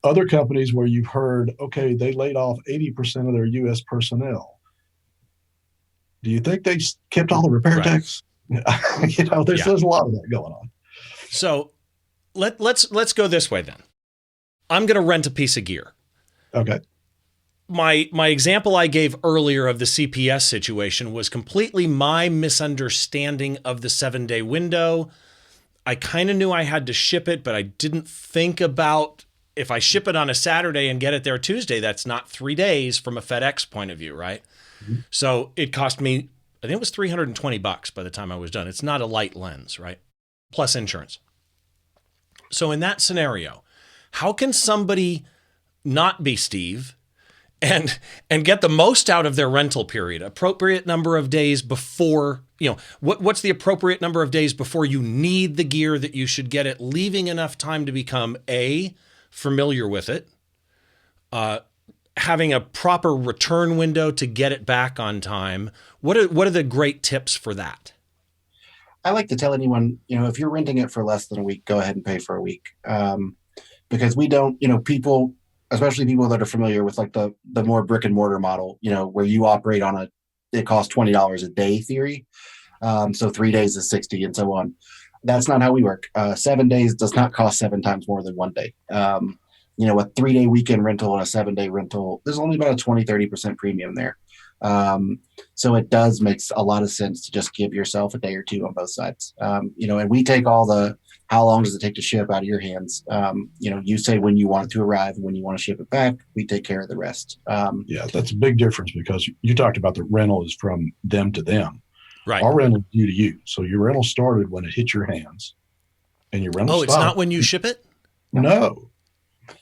Other companies where you've heard, okay, they laid off 80% of their U.S. personnel. Do you think they kept all the repair techs? There's a lot of that going on. So let's go this way then. I'm going to rent a piece of gear. Okay. My example I gave earlier of the CPS situation was completely my misunderstanding of the 7-day window. I kind of knew I had to ship it, but I didn't think about, if I ship it on a Saturday and get it there Tuesday, that's not 3 days from a FedEx point of view, right? Mm-hmm. So it cost me, I think it was $320 by the time I was done. It's not a light lens, right? Plus insurance. So in that scenario, how can somebody not be Steve and get the most out of their rental period? Appropriate number of days before, what's the appropriate number of days before you need the gear that you should get it, leaving enough time to become familiar with it, having a proper return window to get it back on time. What are the great tips for that? I like to tell anyone, if you're renting it for less than a week, go ahead and pay for a week. Because we don't, people, especially people that are familiar with like the more brick and mortar model, where you operate on it costs $20 a day theory. So 3 days is 60 and so on. That's not how we work. 7 days does not cost 7 times more than 1 day. A 3-day weekend rental and a 7-day rental, there's only about a 20-30% premium there. So it does makes a lot of sense to just give yourself a day or two on both sides. And we take all the, how long does it take to ship out of your hands? You say when you want it to arrive and when you want to ship it back, we take care of the rest. Yeah, that's a big difference, because you talked about the rental is from them to them. Right. Our rental is you to you. So your rental started when it hit your hands, and your rental it's not when you ship it? No.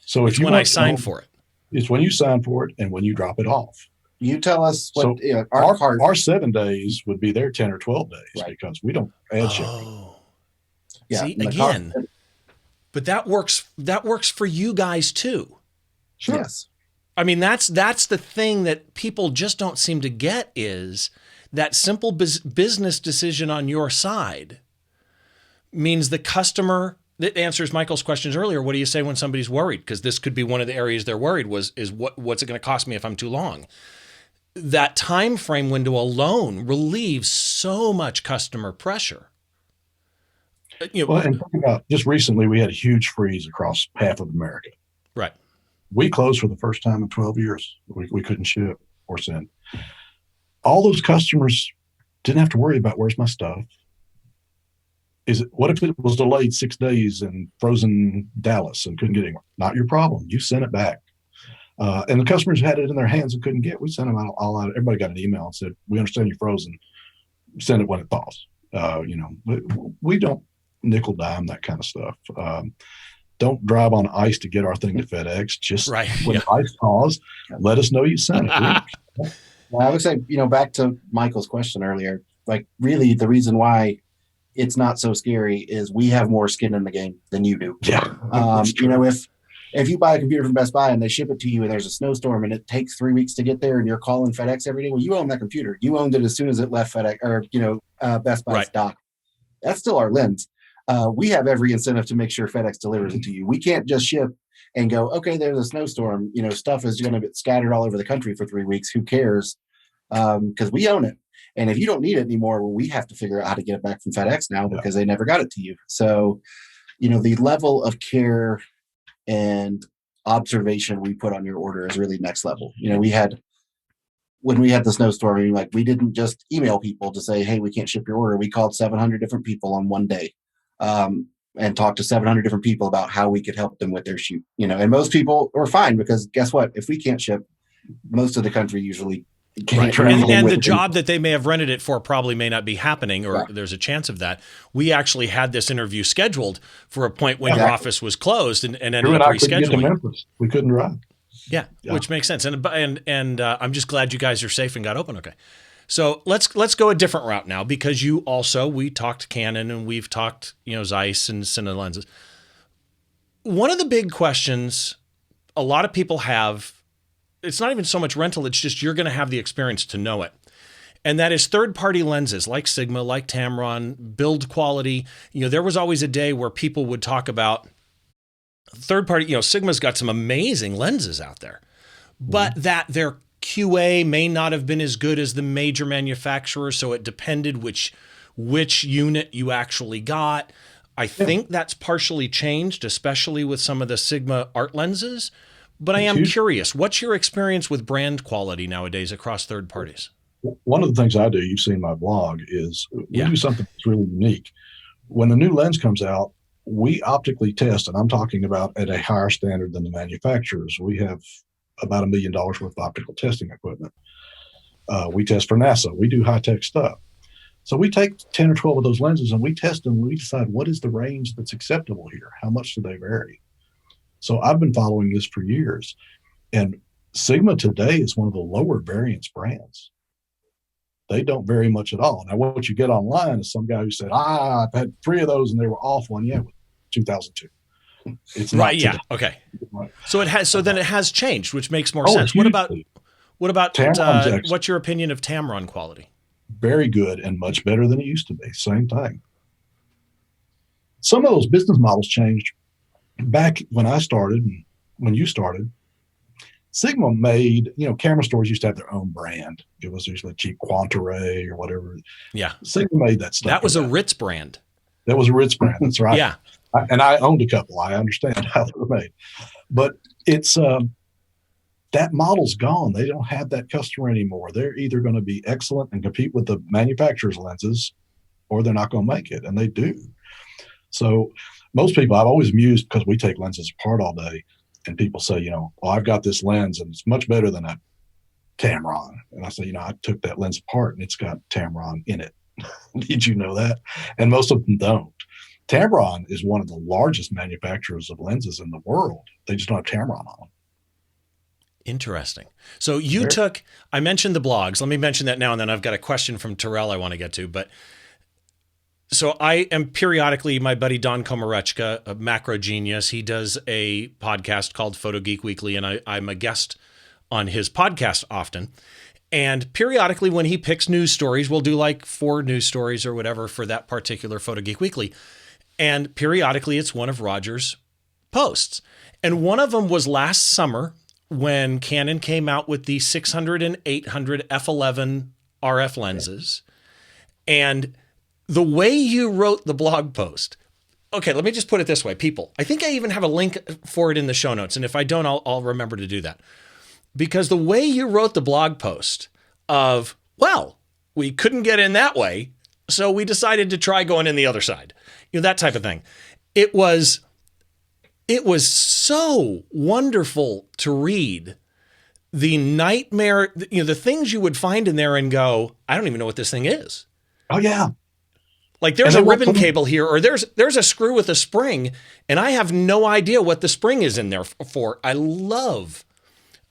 So It's if you when I want to sign know, for it. it's when you sign for it and when you drop it off. You tell us what So our cart. our 7 days would be their 10 or 12 days, Right. because we don't add shipping. Oh, Yeah, see, and the again, cart- but that works for you guys too. Sure. Yes. I mean, that's the thing that people just don't seem to get, is that simple business decision on your side means the customer. That answers Michael's questions earlier. What do you say when somebody's worried? Because this could be one of the areas they're worried is what's it going to cost me if I'm too long? That time frame window alone relieves so much customer pressure. Well, and think about, just recently, we had a huge freeze across half of America. Right. We closed for the first time in 12 years. We couldn't ship or send. All those customers didn't have to worry about, where's my stuff? What if it was delayed 6 days in frozen Dallas and couldn't get anywhere? Not your problem. You sent it back. And the customers had it in their hands and couldn't get. We sent them all out. Everybody got an email and said, "We understand you're frozen. Send it when it thaws." We don't nickel dime that kind of stuff. Don't drive on ice to get our thing to FedEx. Just Right. when the ice thaws, let us know you sent it. Well, I would say, back to Michael's question earlier, like, really the reason why it's not so scary is we have more skin in the game than you do. Yeah. If you buy a computer from Best Buy and they ship it to you and there's a snowstorm and it takes 3 weeks to get there and you're calling FedEx every day, well, you own that computer. You owned it as soon as it left FedEx or, Best Buy's dock. That's still our lens. We have every incentive to make sure FedEx delivers it to you. We can't just ship and go, okay, there's a snowstorm. Stuff is going to get scattered all over the country for 3 weeks. Who cares? Because we own it. And if you don't need it anymore, well, we have to figure out how to get it back from FedEx now because they never got it to you. So, the level of care and observation we put on your order is really next level. When we had the snowstorm, we didn't just email people to say, hey, we can't ship your order. We called 700 different people on one day and talked to 700 different people about how we could help them with their shoot. And most people were fine because guess what? If we can't ship, most of the country usually can't. Right. And the job that they may have rented it for probably may not be happening, or there's a chance of that. We actually had this interview scheduled for a point when your office was closed and ended up rescheduling. We couldn't run. Yeah, which makes sense. And I'm just glad you guys are safe and got open okay. So let's go a different route now, because we talked Canon and we've talked, Zeiss and Cine lenses. One of the big questions a lot of people have, it's not even so much rental, it's just you're going to have the experience to know it. And that is third-party lenses like Sigma, like Tamron, build quality. There was always a day where people would talk about third-party, Sigma's got some amazing lenses out there, but that their QA may not have been as good as the major manufacturer, so it depended which unit you actually got. I think that's partially changed, especially with some of the Sigma art lenses. But I am curious, what's your experience with brand quality nowadays across third parties? One of the things I do, you've seen my blog, is we do something that's really unique. When the new lens comes out, we optically test, and I'm talking about at a higher standard than the manufacturers. We have about $1 million worth of optical testing equipment. We test for NASA. We do high-tech stuff. So we take 10 or 12 of those lenses and we test them. And we decide what is the range that's acceptable here. How much do they vary? So I've been following this for years. And Sigma today is one of the lower variance brands. They don't vary much at all. Now, what you get online is some guy who said, I've had 3 of those and they were awful. And yeah, 2002. It's not right. Yeah. today. Okay. Right. So then it has changed, which makes more sense. What about what's your opinion of Tamron quality? Very good and much better than it used to be. Same thing. Some of those business models changed back when I started and when you started. Sigma made, camera stores used to have their own brand. It was usually cheap Quantaray or whatever. Yeah. Sigma made that stuff. That was a Ritz brand. That was a Ritz brand. That's right. Yeah. And I owned a couple. I understand how they were made. But it's that model's gone. They don't have that customer anymore. They're either going to be excellent and compete with the manufacturer's lenses, or they're not going to make it. And they do. So most people, I've always amused, because we take lenses apart all day, and people say, I've got this lens and it's much better than a Tamron. And I say, I took that lens apart and it's got Tamron in it. Did you know that? And most of them don't. Tamron is one of the largest manufacturers of lenses in the world. They just don't have Tamron on them. Interesting. So Very- I mentioned the blogs. Let me mention that now, and then I've got a question from Terrell I want to get to. But so I am periodically, my buddy Don Komarechka, a macro genius, he does a podcast called Photo Geek Weekly, and I'm a guest on his podcast often. And periodically when he picks news stories, we'll do like 4 news stories or whatever for that particular Photo Geek Weekly. And periodically it's one of Roger's posts. And one of them was last summer when Canon came out with the 600 and 800 f11 RF lenses. And the way you wrote the blog post, okay, let me just put it this way, people. I think I even have a link for it in the show notes. And if I don't, I'll remember to do that. Because the way you wrote the blog post of, well, we couldn't get in that way, so we decided to try going in the other side. That type of thing. It was so wonderful to read the nightmare, the things you would find in there and go, I don't even know what this thing is. Oh yeah. Like there's a ribbon cable here, or there's a screw with a spring, and I have no idea what the spring is in there for. I love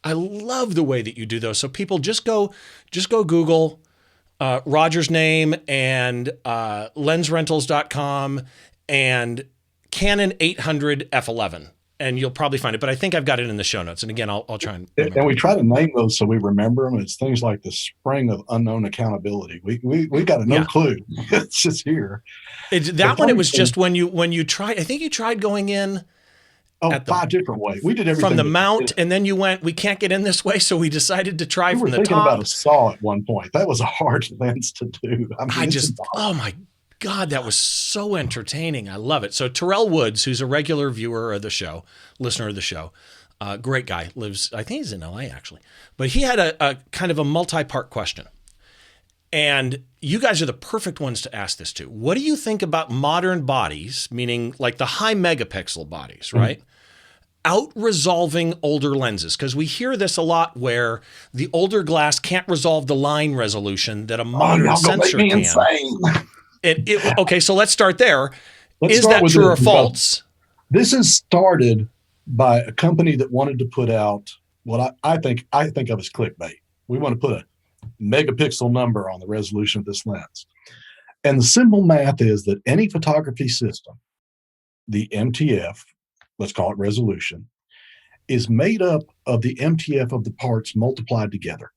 the way that you do those. So people just go Google Roger's name and lensrentals.com and Canon 800 f11, and you'll probably find it. But I think I've got it in the show notes. And again, I'll try and remember. And we try to name those so we remember them. It's things like the spring of unknown accountability. We got no clue. It's just here. That one, it was just when you tried. I think you tried going in. 5 different ways. We did everything from the mount, and then you went, we can't get in this way, so we decided to try from the top. We were thinking about a saw at one point. That was a hard lens to do. Oh my God, that was so entertaining. I love it. So Terrell Woods, who's a regular viewer of the show, listener of the show, great guy, lives, I think he's in LA actually, but he had a kind of a multi-part question. And you guys are the perfect ones to ask this to. What do you think about modern bodies, meaning like the high megapixel bodies, right? Out-resolving older lenses? Because we hear this a lot where the older glass can't resolve the line resolution that a modern sensor can. Okay, so let's start there. Is that true or false? This is started by a company that wanted to put out what I think of as clickbait. We want to put a megapixel number on the resolution of this lens. And the simple math is that any photography system, the MTF, let's call it resolution, is made up of the MTF of the parts multiplied together.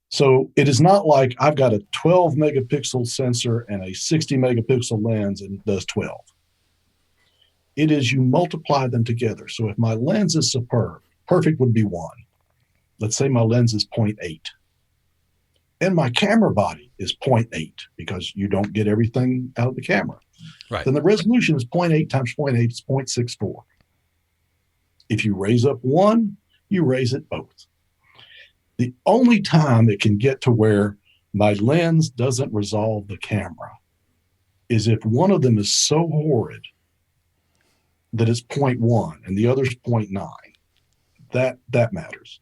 So it is not like I've got a 12 megapixel sensor and a 60 megapixel lens and it does 12. It is you multiply them together. So if my lens is superb, perfect would be 1. Let's say my lens is 0.8. And my camera body is 0.8 because you don't get everything out of the camera. Right. Then the resolution is 0.8 times 0.8 is 0.64. If you raise up 1, you raise it both. The only time it can get to where my lens doesn't resolve the camera is if one of them is so horrid that it's 0.1 and the other's 0.9. That matters.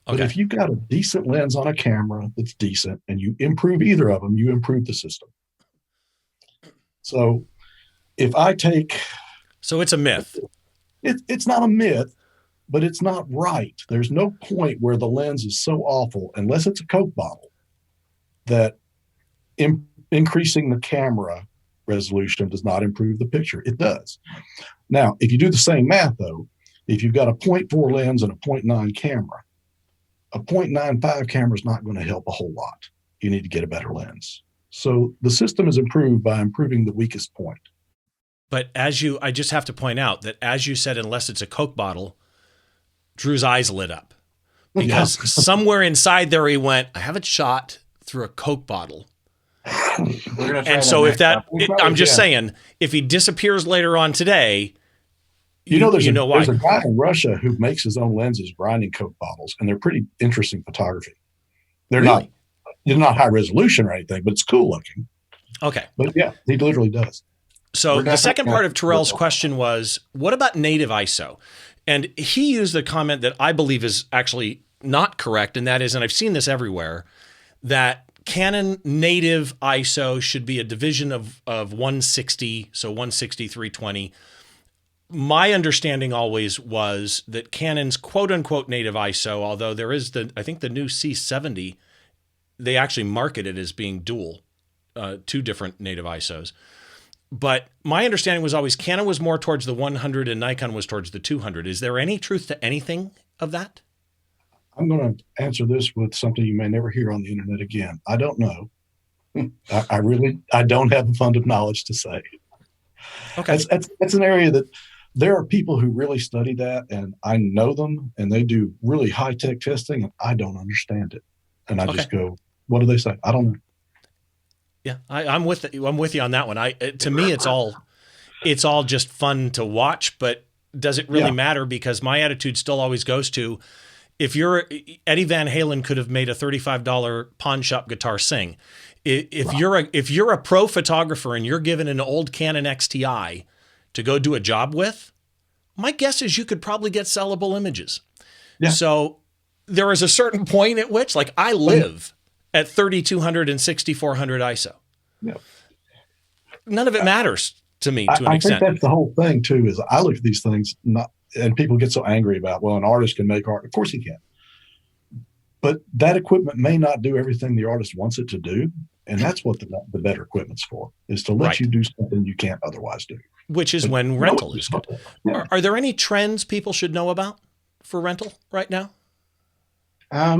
Okay. But if you've got a decent lens on a camera that's decent and you improve either of them, you improve the system. So if I take... So it's a myth. It's not a myth, but it's not right. There's no point where the lens is so awful, unless it's a Coke bottle, that increasing the camera resolution does not improve the picture. It does. Now, if you do the same math, though, if you've got a 0.4 lens and a 0.9 camera, a 0.95 camera is not going to help a whole lot. You need to get a better lens. So the system is improved by improving the weakest point. But I just have to point out that as you said, unless it's a Coke bottle, Drew's eyes lit up. Because somewhere inside there he went, I haven't shot through a Coke bottle. And so I'm just saying, if he disappears later on today, there's why. There's a guy in Russia who makes his own lenses grinding Coke bottles, and they're pretty interesting photography. They're not high resolution or anything, but it's cool looking. Okay. But yeah, he literally does. So the second part of Terrell's question was, what about native ISO? And he used the comment that I believe is actually not correct, and that is, and I've seen this everywhere, that Canon native ISO should be a division of 160, so 160, 320. My understanding always was that Canon's quote unquote native ISO, although there is I think the new C70, they actually market it as being dual, two different native ISOs. But my understanding was always Canon was more towards the 100 and Nikon was towards the 200. Is there any truth to anything of that? I'm going to answer this with something you may never hear on the internet again. I don't know. I don't have a fund of knowledge to say. Okay. That's an area that there are people who really study that, and I know them, and they do really high-tech testing, and I don't understand it. And I just go, what do they say? I don't know. Yeah, I'm with you on that one. To me, it's all just fun to watch, but does it really matter? Because my attitude still always goes to, if Eddie Van Halen could have made a $35 pawn shop guitar sing. If you're a pro photographer and you're given an old Canon XTI to go do a job with, my guess is you could probably get sellable images. Yeah. So there is a certain point at which, like, I live at 3200 and 6400 ISO. Yeah. None of it matters to me to an extent. I think that's the whole thing too, is I look at these things and people get so angry about, well, an artist can make art. Of course he can. But that equipment may not do everything the artist wants it to do. And that's what the better equipment's for, is to let you do something you can't otherwise do. Which is when rental is good. Yeah. Are there any trends people should know about for rental right now? I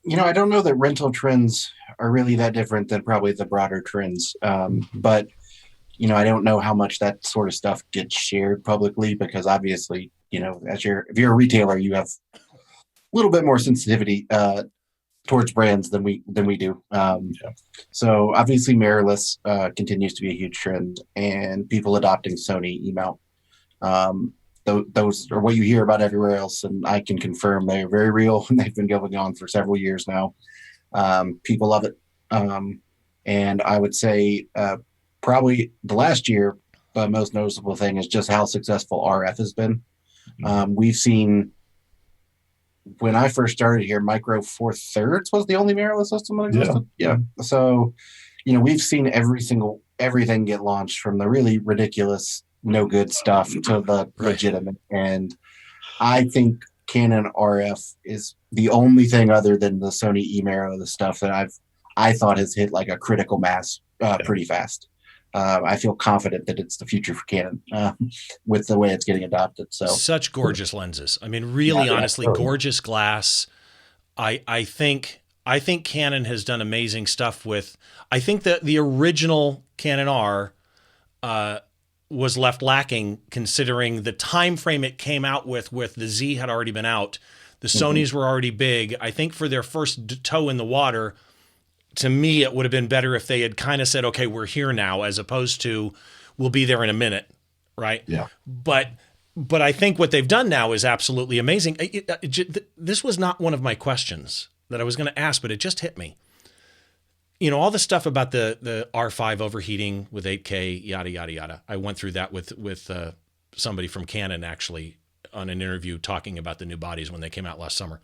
don't know that rental trends are really that different than probably the broader trends. But, I don't know how much that sort of stuff gets shared publicly, because obviously, if you're a retailer, you have a little bit more sensitivity towards brands than we do. So obviously mirrorless continues to be a huge trend, and people adopting Sony E-mount. Those are what you hear about everywhere else, and I can confirm they are very real, and they've been going on for several years now. People love it. And I would say probably the last year, the most noticeable thing is just how successful RF has been. We've seen, when I first started here, Micro Four Thirds was the only mirrorless system that existed. Yeah. So, we've seen everything get launched, from the really ridiculous, no good stuff to the legitimate. And I think Canon RF is the only thing other than the Sony E-Mirror, the stuff that I thought has hit like a critical mass pretty fast. I feel confident that it's the future for Canon with the way it's getting adopted. So such gorgeous lenses. I mean, really, honestly, gorgeous glass. I think Canon has done amazing stuff with. I think that the original Canon R was left lacking, considering the time frame it came out with the Z had already been out. The Sonys were already big. I think for their first toe in the water, to me, it would have been better if they had kind of said, okay, we're here now, as opposed to we'll be there in a minute. Right. Yeah. But I think what they've done now is absolutely amazing. This was not one of my questions that I was going to ask, but it just hit me. All the stuff about the R5 overheating with 8K, yada, yada, yada. I went through that with somebody from Canon, actually, on an interview talking about the new bodies when they came out last summer.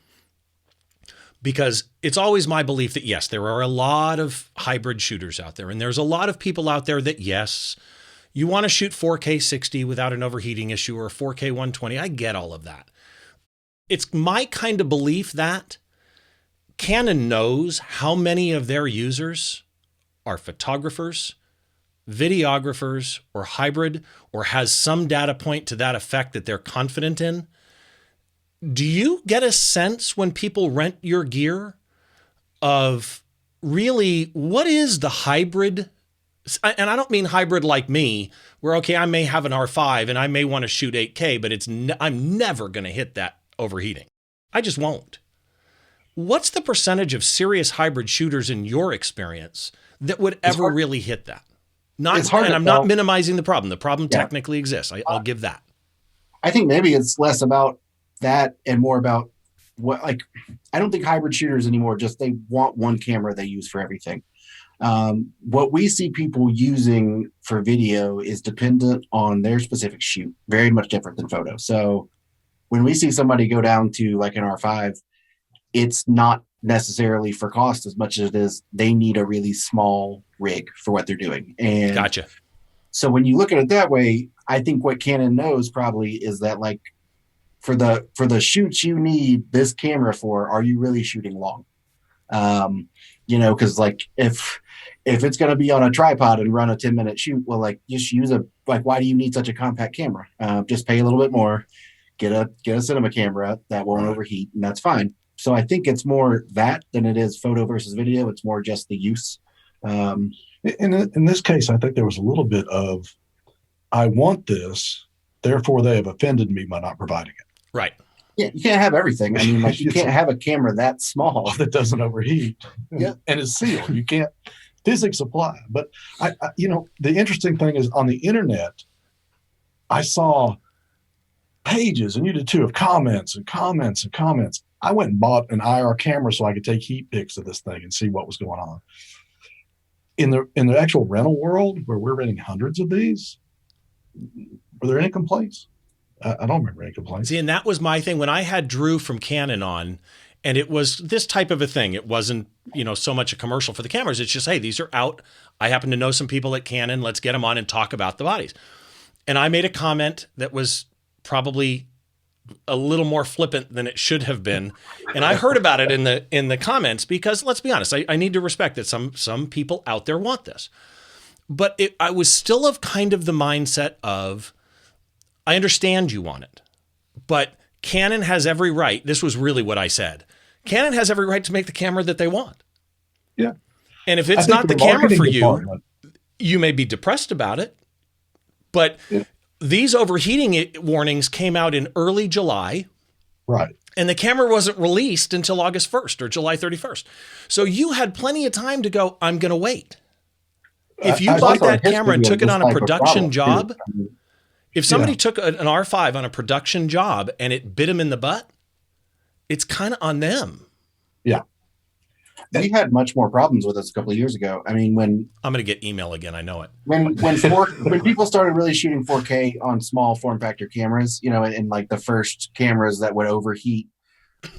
Because it's always my belief that, yes, there are a lot of hybrid shooters out there. And there's a lot of people out there that, yes, you want to shoot 4K 60 without an overheating issue, or 4K 120. I get all of that. It's my kind of belief that Canon knows how many of their users are photographers, videographers, or hybrid, or has some data point to that effect that they're confident in. Do you get a sense when people rent your gear of really what is the hybrid? And I don't mean hybrid like me, where, okay, I may have an R5 and I may want to shoot 8K, but I'm never going to hit that overheating. I just won't. What's the percentage of serious hybrid shooters in your experience that would ever really hit that? I'm not minimizing the problem. The problem technically exists. I'll give that. I think maybe it's less about that and more about I don't think hybrid shooters anymore, just they want one camera they use for everything. What we see people using for video is dependent on their specific shoot, very much different than photo. So when we see somebody go down to like an R5, it's not necessarily for cost as much as it is they need a really small rig for what they're doing. And Gotcha. so when you look at it that way, I think what Canon knows probably is that, like, for the shoots you need this camera for, are you really shooting long? Because like if it's going to be on a tripod and run a 10-minute shoot, well, like, just use why do you need such a compact camera? Just pay a little bit more, get a cinema camera that won't overheat, and that's fine. So I think it's more that than it is photo versus video. It's more just the use. In this case, I think there was a little bit of, I want this, therefore they have offended me by not providing it. Right. Yeah, you can't have everything. I mean, like, you can't have a camera that small that doesn't overheat. Yeah. And is sealed. You can't physics apply. But I the interesting thing is, on the internet, I saw pages, and you did too, of comments and comments and comments. I went and bought an IR camera so I could take heat pics of this thing and see what was going on. In the actual rental world, where we're renting hundreds of these, were there any complaints? I don't remember any complaints. See, and that was my thing when I had Drew from Canon on, and it was this type of a thing. It wasn't, so much a commercial for the cameras. It's just, hey, these are out. I happen to know some people at Canon. Let's get them on and talk about the bodies. And I made a comment that was probably a little more flippant than it should have been. And I heard about it in the comments because, let's be honest, I need to respect that some people out there want this. But I was still of kind of the mindset of, I understand you want it, but Canon has every right. This was really what I said. Canon has every right to make the camera that they want. Yeah. And if it's not the camera for you, you may be depressed about it, but these overheating warnings came out in early July. Right. And the camera wasn't released until August 1st or July 31st. So you had plenty of time to go, I'm going to wait. If you bought that camera and took it on a production job, if somebody took an R5 on a production job and it bit them in the butt, it's kind of on them. Yeah. We had much more problems with this a couple of years ago. I mean, when I'm going to get email again, I know it. When people started really shooting 4K on small form factor cameras, and like the first cameras that would overheat,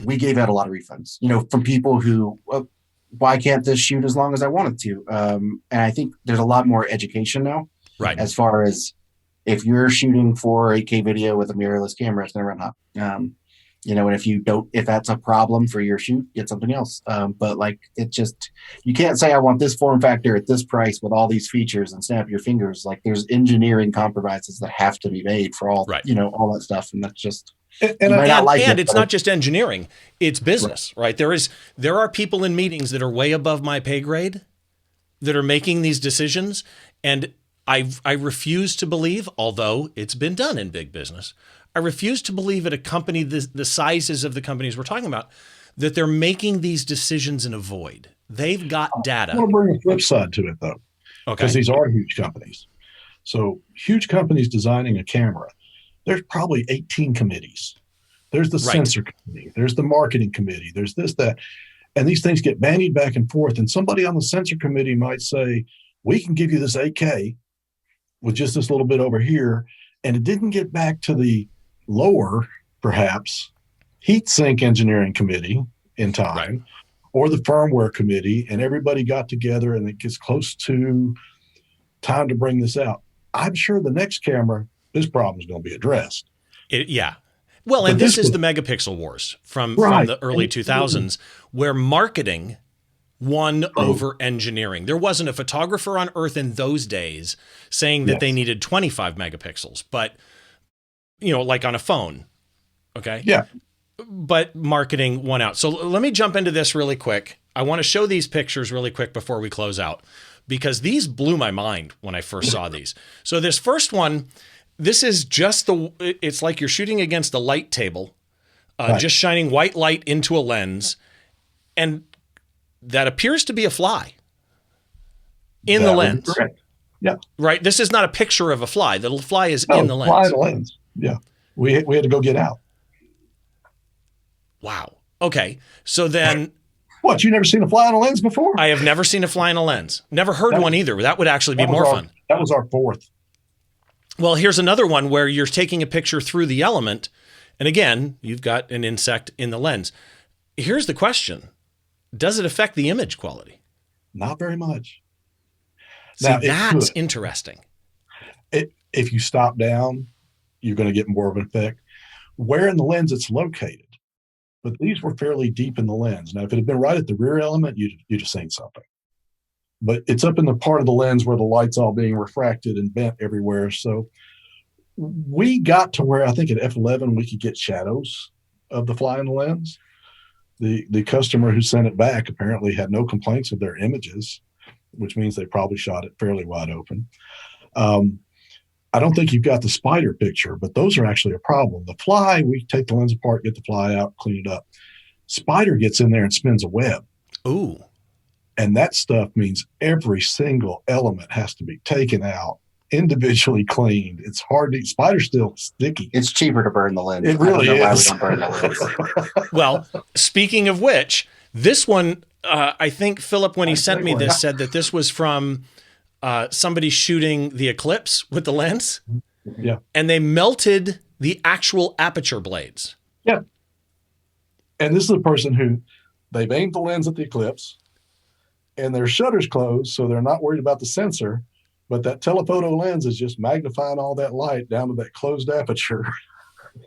we gave out a lot of refunds, from people who, well, why can't this shoot as long as I want it to? And I think there's a lot more education now, right? As far as, if you're shooting 4K video with a mirrorless camera, it's going to run hot. And if that's a problem for your shoot, get something else. But like, you can't say, I want this form factor at this price with all these features and snap your fingers. Like, there's engineering compromises that have to be made for all, right. All that stuff. And that's just, and it's not just engineering, it's business, right? There are people in meetings that are way above my pay grade that are making these decisions. And I refuse to believe, although it's been done in big business, I refuse to believe at a company the sizes of the companies we're talking about that they're making these decisions in a void. They've got data. I want to bring a flip side to it, though, because these are huge companies. So huge companies designing a camera, there's probably 18 committees. There's the sensor committee. There's the marketing committee. There's this, that. And these things get bandied back and forth. And somebody on the sensor committee might say, we can give you this 8K with just this little bit over here. And it didn't get back to the lower, perhaps, heat sink engineering committee in time, or the firmware committee, and everybody got together and it gets close to time to bring this out. I'm sure the next camera, this problem is going to be addressed. Well, and this is the megapixel wars from the early 2000s, where marketing won over engineering. There wasn't a photographer on earth in those days saying that they needed 25 megapixels, but like on a phone. Okay. Yeah. But marketing won out. So let me jump into this really quick. I want to show these pictures really quick before we close out, because these blew my mind when I first saw these. So this first one, this is just it's like you're shooting against a light table, just shining white light into a lens. And that appears to be a fly in the lens. Yeah. Right. This is not a picture of a fly. The fly is in the lens. Fly in the lens. Yeah. We had to go get out. Wow. Okay. So then. What? You never seen a fly in a lens before? I have never seen a fly in a lens. Never heard one either. That would actually be more fun. That was our fourth. Well, here's another one where you're taking a picture through the element. And again, you've got an insect in the lens. Here's the question. Does it affect the image quality? Not very much. See, Now, that's interesting. If you stop down, you're going to get more of an effect. Where in the lens it's located. But these were fairly deep in the lens. Now, if it had been right at the rear element, you'd have seen something. But it's up in the part of the lens where the light's all being refracted and bent everywhere. So we got to where I think at F11 we could get shadows of the fly in the lens. The customer who sent it back apparently had no complaints of their images, which means they probably shot it fairly wide open. I don't think you've got the spider picture, but those are actually a problem. The fly, we take the lens apart, get the fly out, clean it up. Spider gets in there and spins a web. Ooh. And that stuff means every single element has to be taken out, individually cleaned. It's hard to, spider's still sticky. It's cheaper to burn the lens. It really is. Why we don't burn the lens. Well, speaking of which, this one, I think Philip, when he sent me this, said that this was from somebody shooting the eclipse with the lens. Yeah. And they melted the actual aperture blades. Yeah. And this is a person who they've aimed the lens at the eclipse and their shutter's closed, so they're not worried about the sensor, but that telephoto lens is just magnifying all that light down to that closed aperture.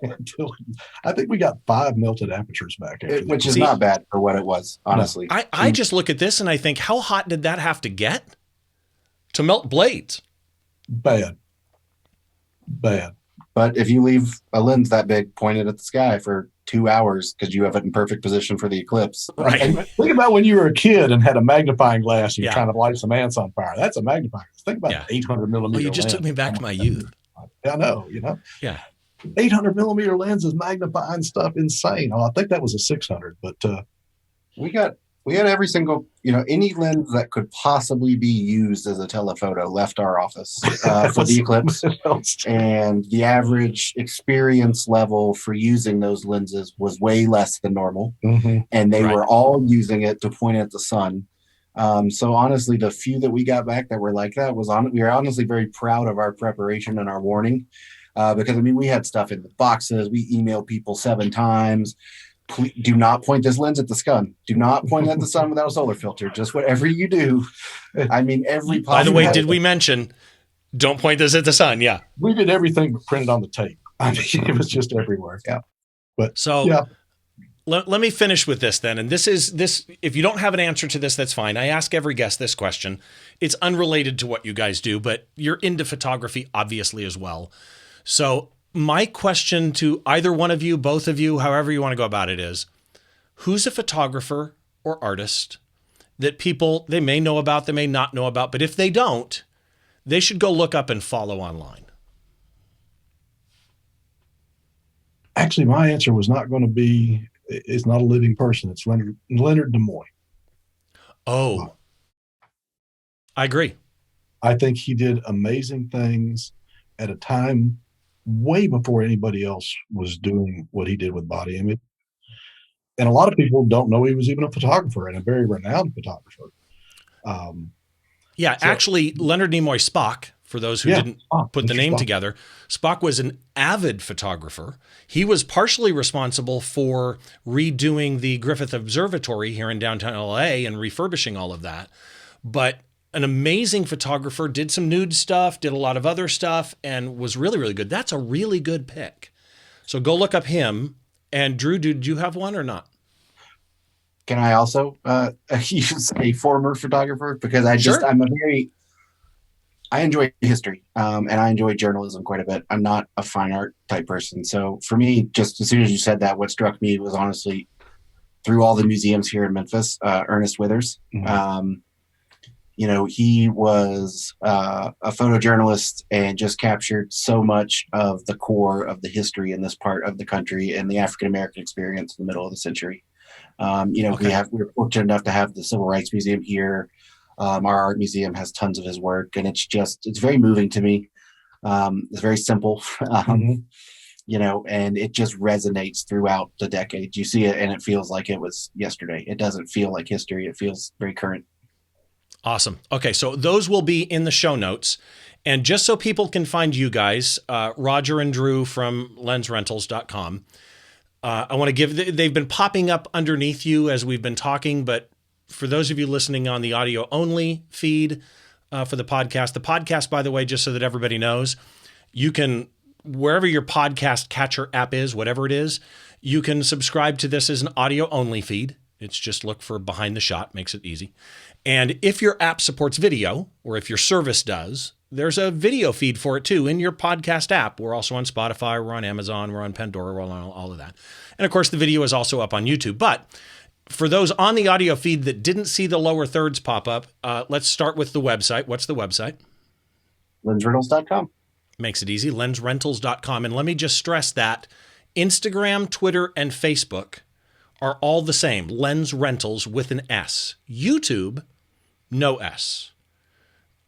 Until I think we got 5 melted apertures back. Which is not bad for what it was, honestly. No. I just look at this and I think, how hot did that have to get to melt blades? Bad. But if you leave a lens that big pointed at the sky for 2 hours because you have it in perfect position for the eclipse. Right. And think about when you were a kid and had a magnifying glass and you're trying to light some ants on fire. That's a magnifying glass. Think about an 800 millimeter lens. You just took me back to my youth. I know, Yeah. 800 millimeter lens is magnifying stuff insane. Oh, I think that was a 600, but we had every single, any lens that could possibly be used as a telephoto left our office for the eclipse. And the average experience level for using those lenses was way less than normal. Mm-hmm. And they were all using it to point at the sun. So honestly, the few that we got back that were like that we were honestly very proud of our preparation and our warning. Because we had stuff in the boxes. We emailed people 7 times. Please, do not point this lens at the sun. Do not point it at the sun without a solar filter. Just whatever you do. Every. By the way, did we mention? Don't point this at the sun. Yeah, we did everything but printed on the tape. It was just everywhere. Yeah, but so yeah. Let me finish with this then. And this. If you don't have an answer to this, that's fine. I ask every guest this question. It's unrelated to what you guys do, but you're into photography, obviously, as well. So my question to either one of you, both of you, however you want to go about it is, who's a photographer or artist that people, they may know about, they may not know about, but if they don't, they should go look up and follow online? Actually, my answer was not going to be, it's not a living person. It's Leonard Nimoy. Oh, I agree. I think he did amazing things at a time way before anybody else was doing what he did with body image. And a lot of people don't know he was even a photographer and a very renowned photographer. Actually, Leonard Nimoy Spock, for those who didn't put the name together, Spock was an avid photographer. He was partially responsible for redoing the Griffith Observatory here in downtown LA and refurbishing all of that. But an amazing photographer, did some nude stuff, did a lot of other stuff, and was really, really good. That's a really good pick. So go look up him. And Drew, did you have one or not? Can I also use a former photographer? Because I enjoy history and I enjoy journalism quite a bit. I'm not a fine art type person. So for me, just as soon as you said that, what struck me was honestly through all the museums here in Memphis, Ernest Withers. Mm-hmm. He was a photojournalist and just captured so much of the core of the history in this part of the country and the African-American experience in the middle of the century. We're fortunate enough to have the Civil Rights Museum here. Our art museum has tons of his work, and it's very moving to me. It's very simple, and it just resonates throughout the decades. You see it and it feels like it was yesterday. It doesn't feel like history. It feels very current. Awesome. Okay, so those will be in the show notes. And just so people can find you guys, Roger and Drew from lensrentals.com, I want to they've been popping up underneath you as we've been talking, but for those of you listening on the audio only feed for the podcast, by the way, just so that everybody knows, you can, wherever your podcast catcher app is, whatever it is, you can subscribe to this as an audio only feed. It's just look for Behind the Shot, makes it easy. And if your app supports video, or if your service does, there's a video feed for it too in your podcast app. We're also on Spotify, we're on Amazon, we're on Pandora, we're on all of that. And of course, the video is also up on YouTube. But for those on the audio feed that didn't see the lower thirds pop up, let's start with the website. What's the website? Lensrentals.com. Makes it easy, lensrentals.com. And let me just stress that Instagram, Twitter, and Facebook are all the same. Lens Rentals with an S. YouTube, no S.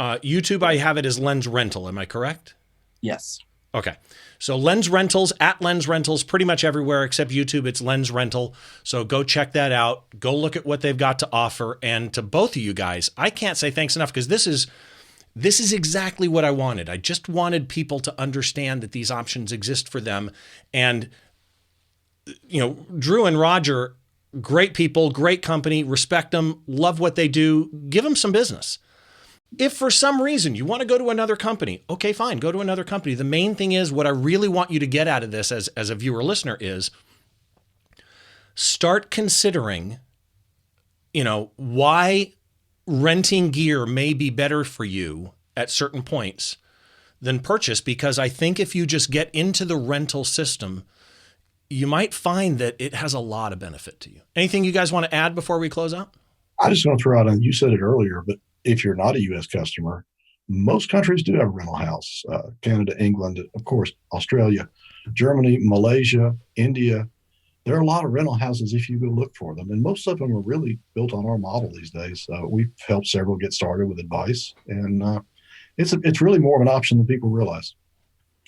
YouTube, I have it as Lens Rental. Am I correct? Yes. Okay. So Lens Rentals, at Lens Rentals, pretty much everywhere except YouTube, it's Lens Rental. So go check that out. Go look at what they've got to offer. And to both of you guys, I can't say thanks enough, because this is exactly what I wanted. I just wanted people to understand that these options exist for them. And, you know, Drew and Roger, great people, great company, respect them, love what they do, give them some business. If for some reason you want to go to another company, okay, fine, go to another company. The main thing is, what I really want you to get out of this as a viewer listener is, start considering, you know, why renting gear may be better for you at certain points than purchase. Because I think if you just get into the rental system, you might find that it has a lot of benefit to you. Anything you guys want to add before we close out? I just want to throw out, and you said it earlier, but if you're not a U.S. customer, most countries do have a rental house. Canada, England, of course, Australia, Germany, Malaysia, India. There are a lot of rental houses if you go look for them. And most of them are really built on our model these days. We've helped several get started with advice. And it's really more of an option than people realize.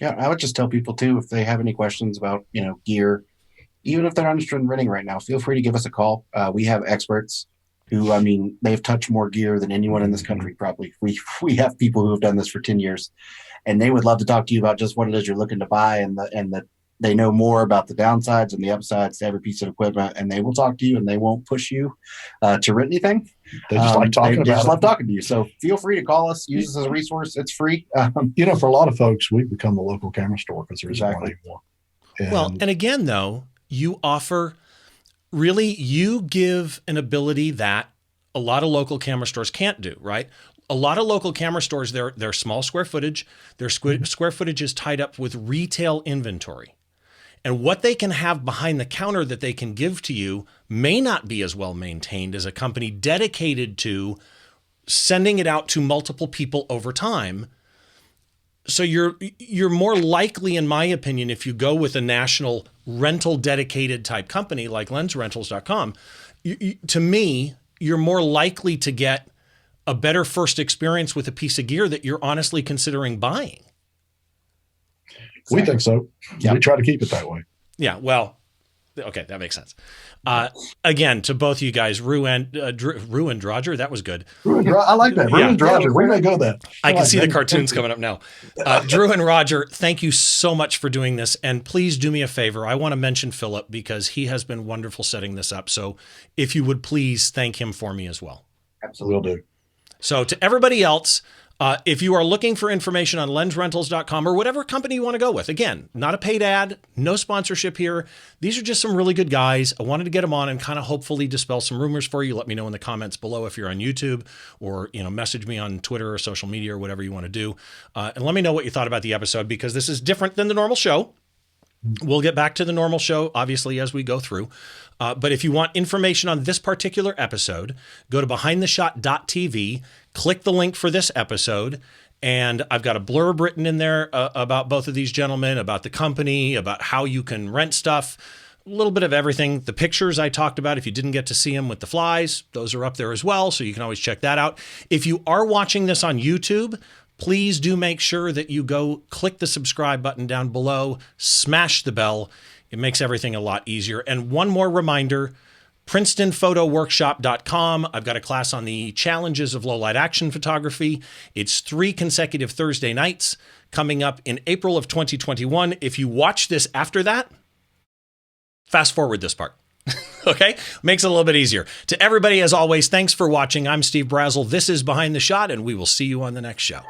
Yeah, I would just tell people too, if they have any questions about, you know, gear, even if they're not interested in renting right now, feel free to give us a call. We have experts who, I mean, they've touched more gear than anyone in this country, probably. We have people who have done this for 10 years, and they would love to talk to you about just what it is you're looking to buy, and that they know more about the downsides and the upsides to every piece of equipment, and they will talk to you, and they won't push you to rent anything. They just like talking about it. They just love talking to you. So feel free to call us, use us as a resource. It's free. You know, for a lot of folks, we've become the local camera store because there isn't one anymore. And again, though, you offer, really, you give an ability that a lot of local camera stores can't do, right? A lot of local camera stores, they're small square footage. Their square footage is tied up with retail inventory. And what they can have behind the counter that they can give to you may not be as well maintained as a company dedicated to sending it out to multiple people over time. So you're more likely, in my opinion, if you go with a national rental dedicated type company like lensrentals.com, to me, you're more likely to get a better first experience with a piece of gear that you're honestly considering buying. We think so. Yeah. We try to keep it that way. Yeah, well, okay, that makes sense. Again, to both of you guys, Rue and Roger, that was good. I like that. Rue and Roger, we may go that. I can see the cartoons coming up now. Drew and Roger, thank you so much for doing this. And please do me a favor. I want to mention Philip because he has been wonderful setting this up. So if you would please thank him for me as well. Absolutely. Will do. So to everybody else, if you are looking for information on lensrentals.com or whatever company you want to go with, again, not a paid ad, no sponsorship here. These are just some really good guys. I wanted to get them on and kind of hopefully dispel some rumors for you. Let me know in the comments below if you're on YouTube, or, you know, message me on Twitter or social media or whatever you want to do. And let me know what you thought about the episode, because this is different than the normal show. We'll get back to the normal show, obviously, as we go through. But if you want information on this particular episode, go to behindtheshot.tv, click the link for this episode, and I've got a blurb written in there about both of these gentlemen, about the company, about how you can rent stuff, a little bit of everything. The pictures I talked about, if you didn't get to see them with the flies, those are up there as well, so you can always check that out. If you are watching this on YouTube, please do make sure that you go click the subscribe button down below, smash the bell. It makes everything a lot easier. And one more reminder, PrincetonPhotoWorkshop.com. I've got a class on the challenges of low-light action photography. It's 3 consecutive Thursday nights coming up in April of 2021. If you watch this after that, Fast forward this part. Okay? Makes it a little bit easier. To everybody, as always, thanks for watching. I'm Steve Brazill. This is Behind the Shot, and we will see you on the next show.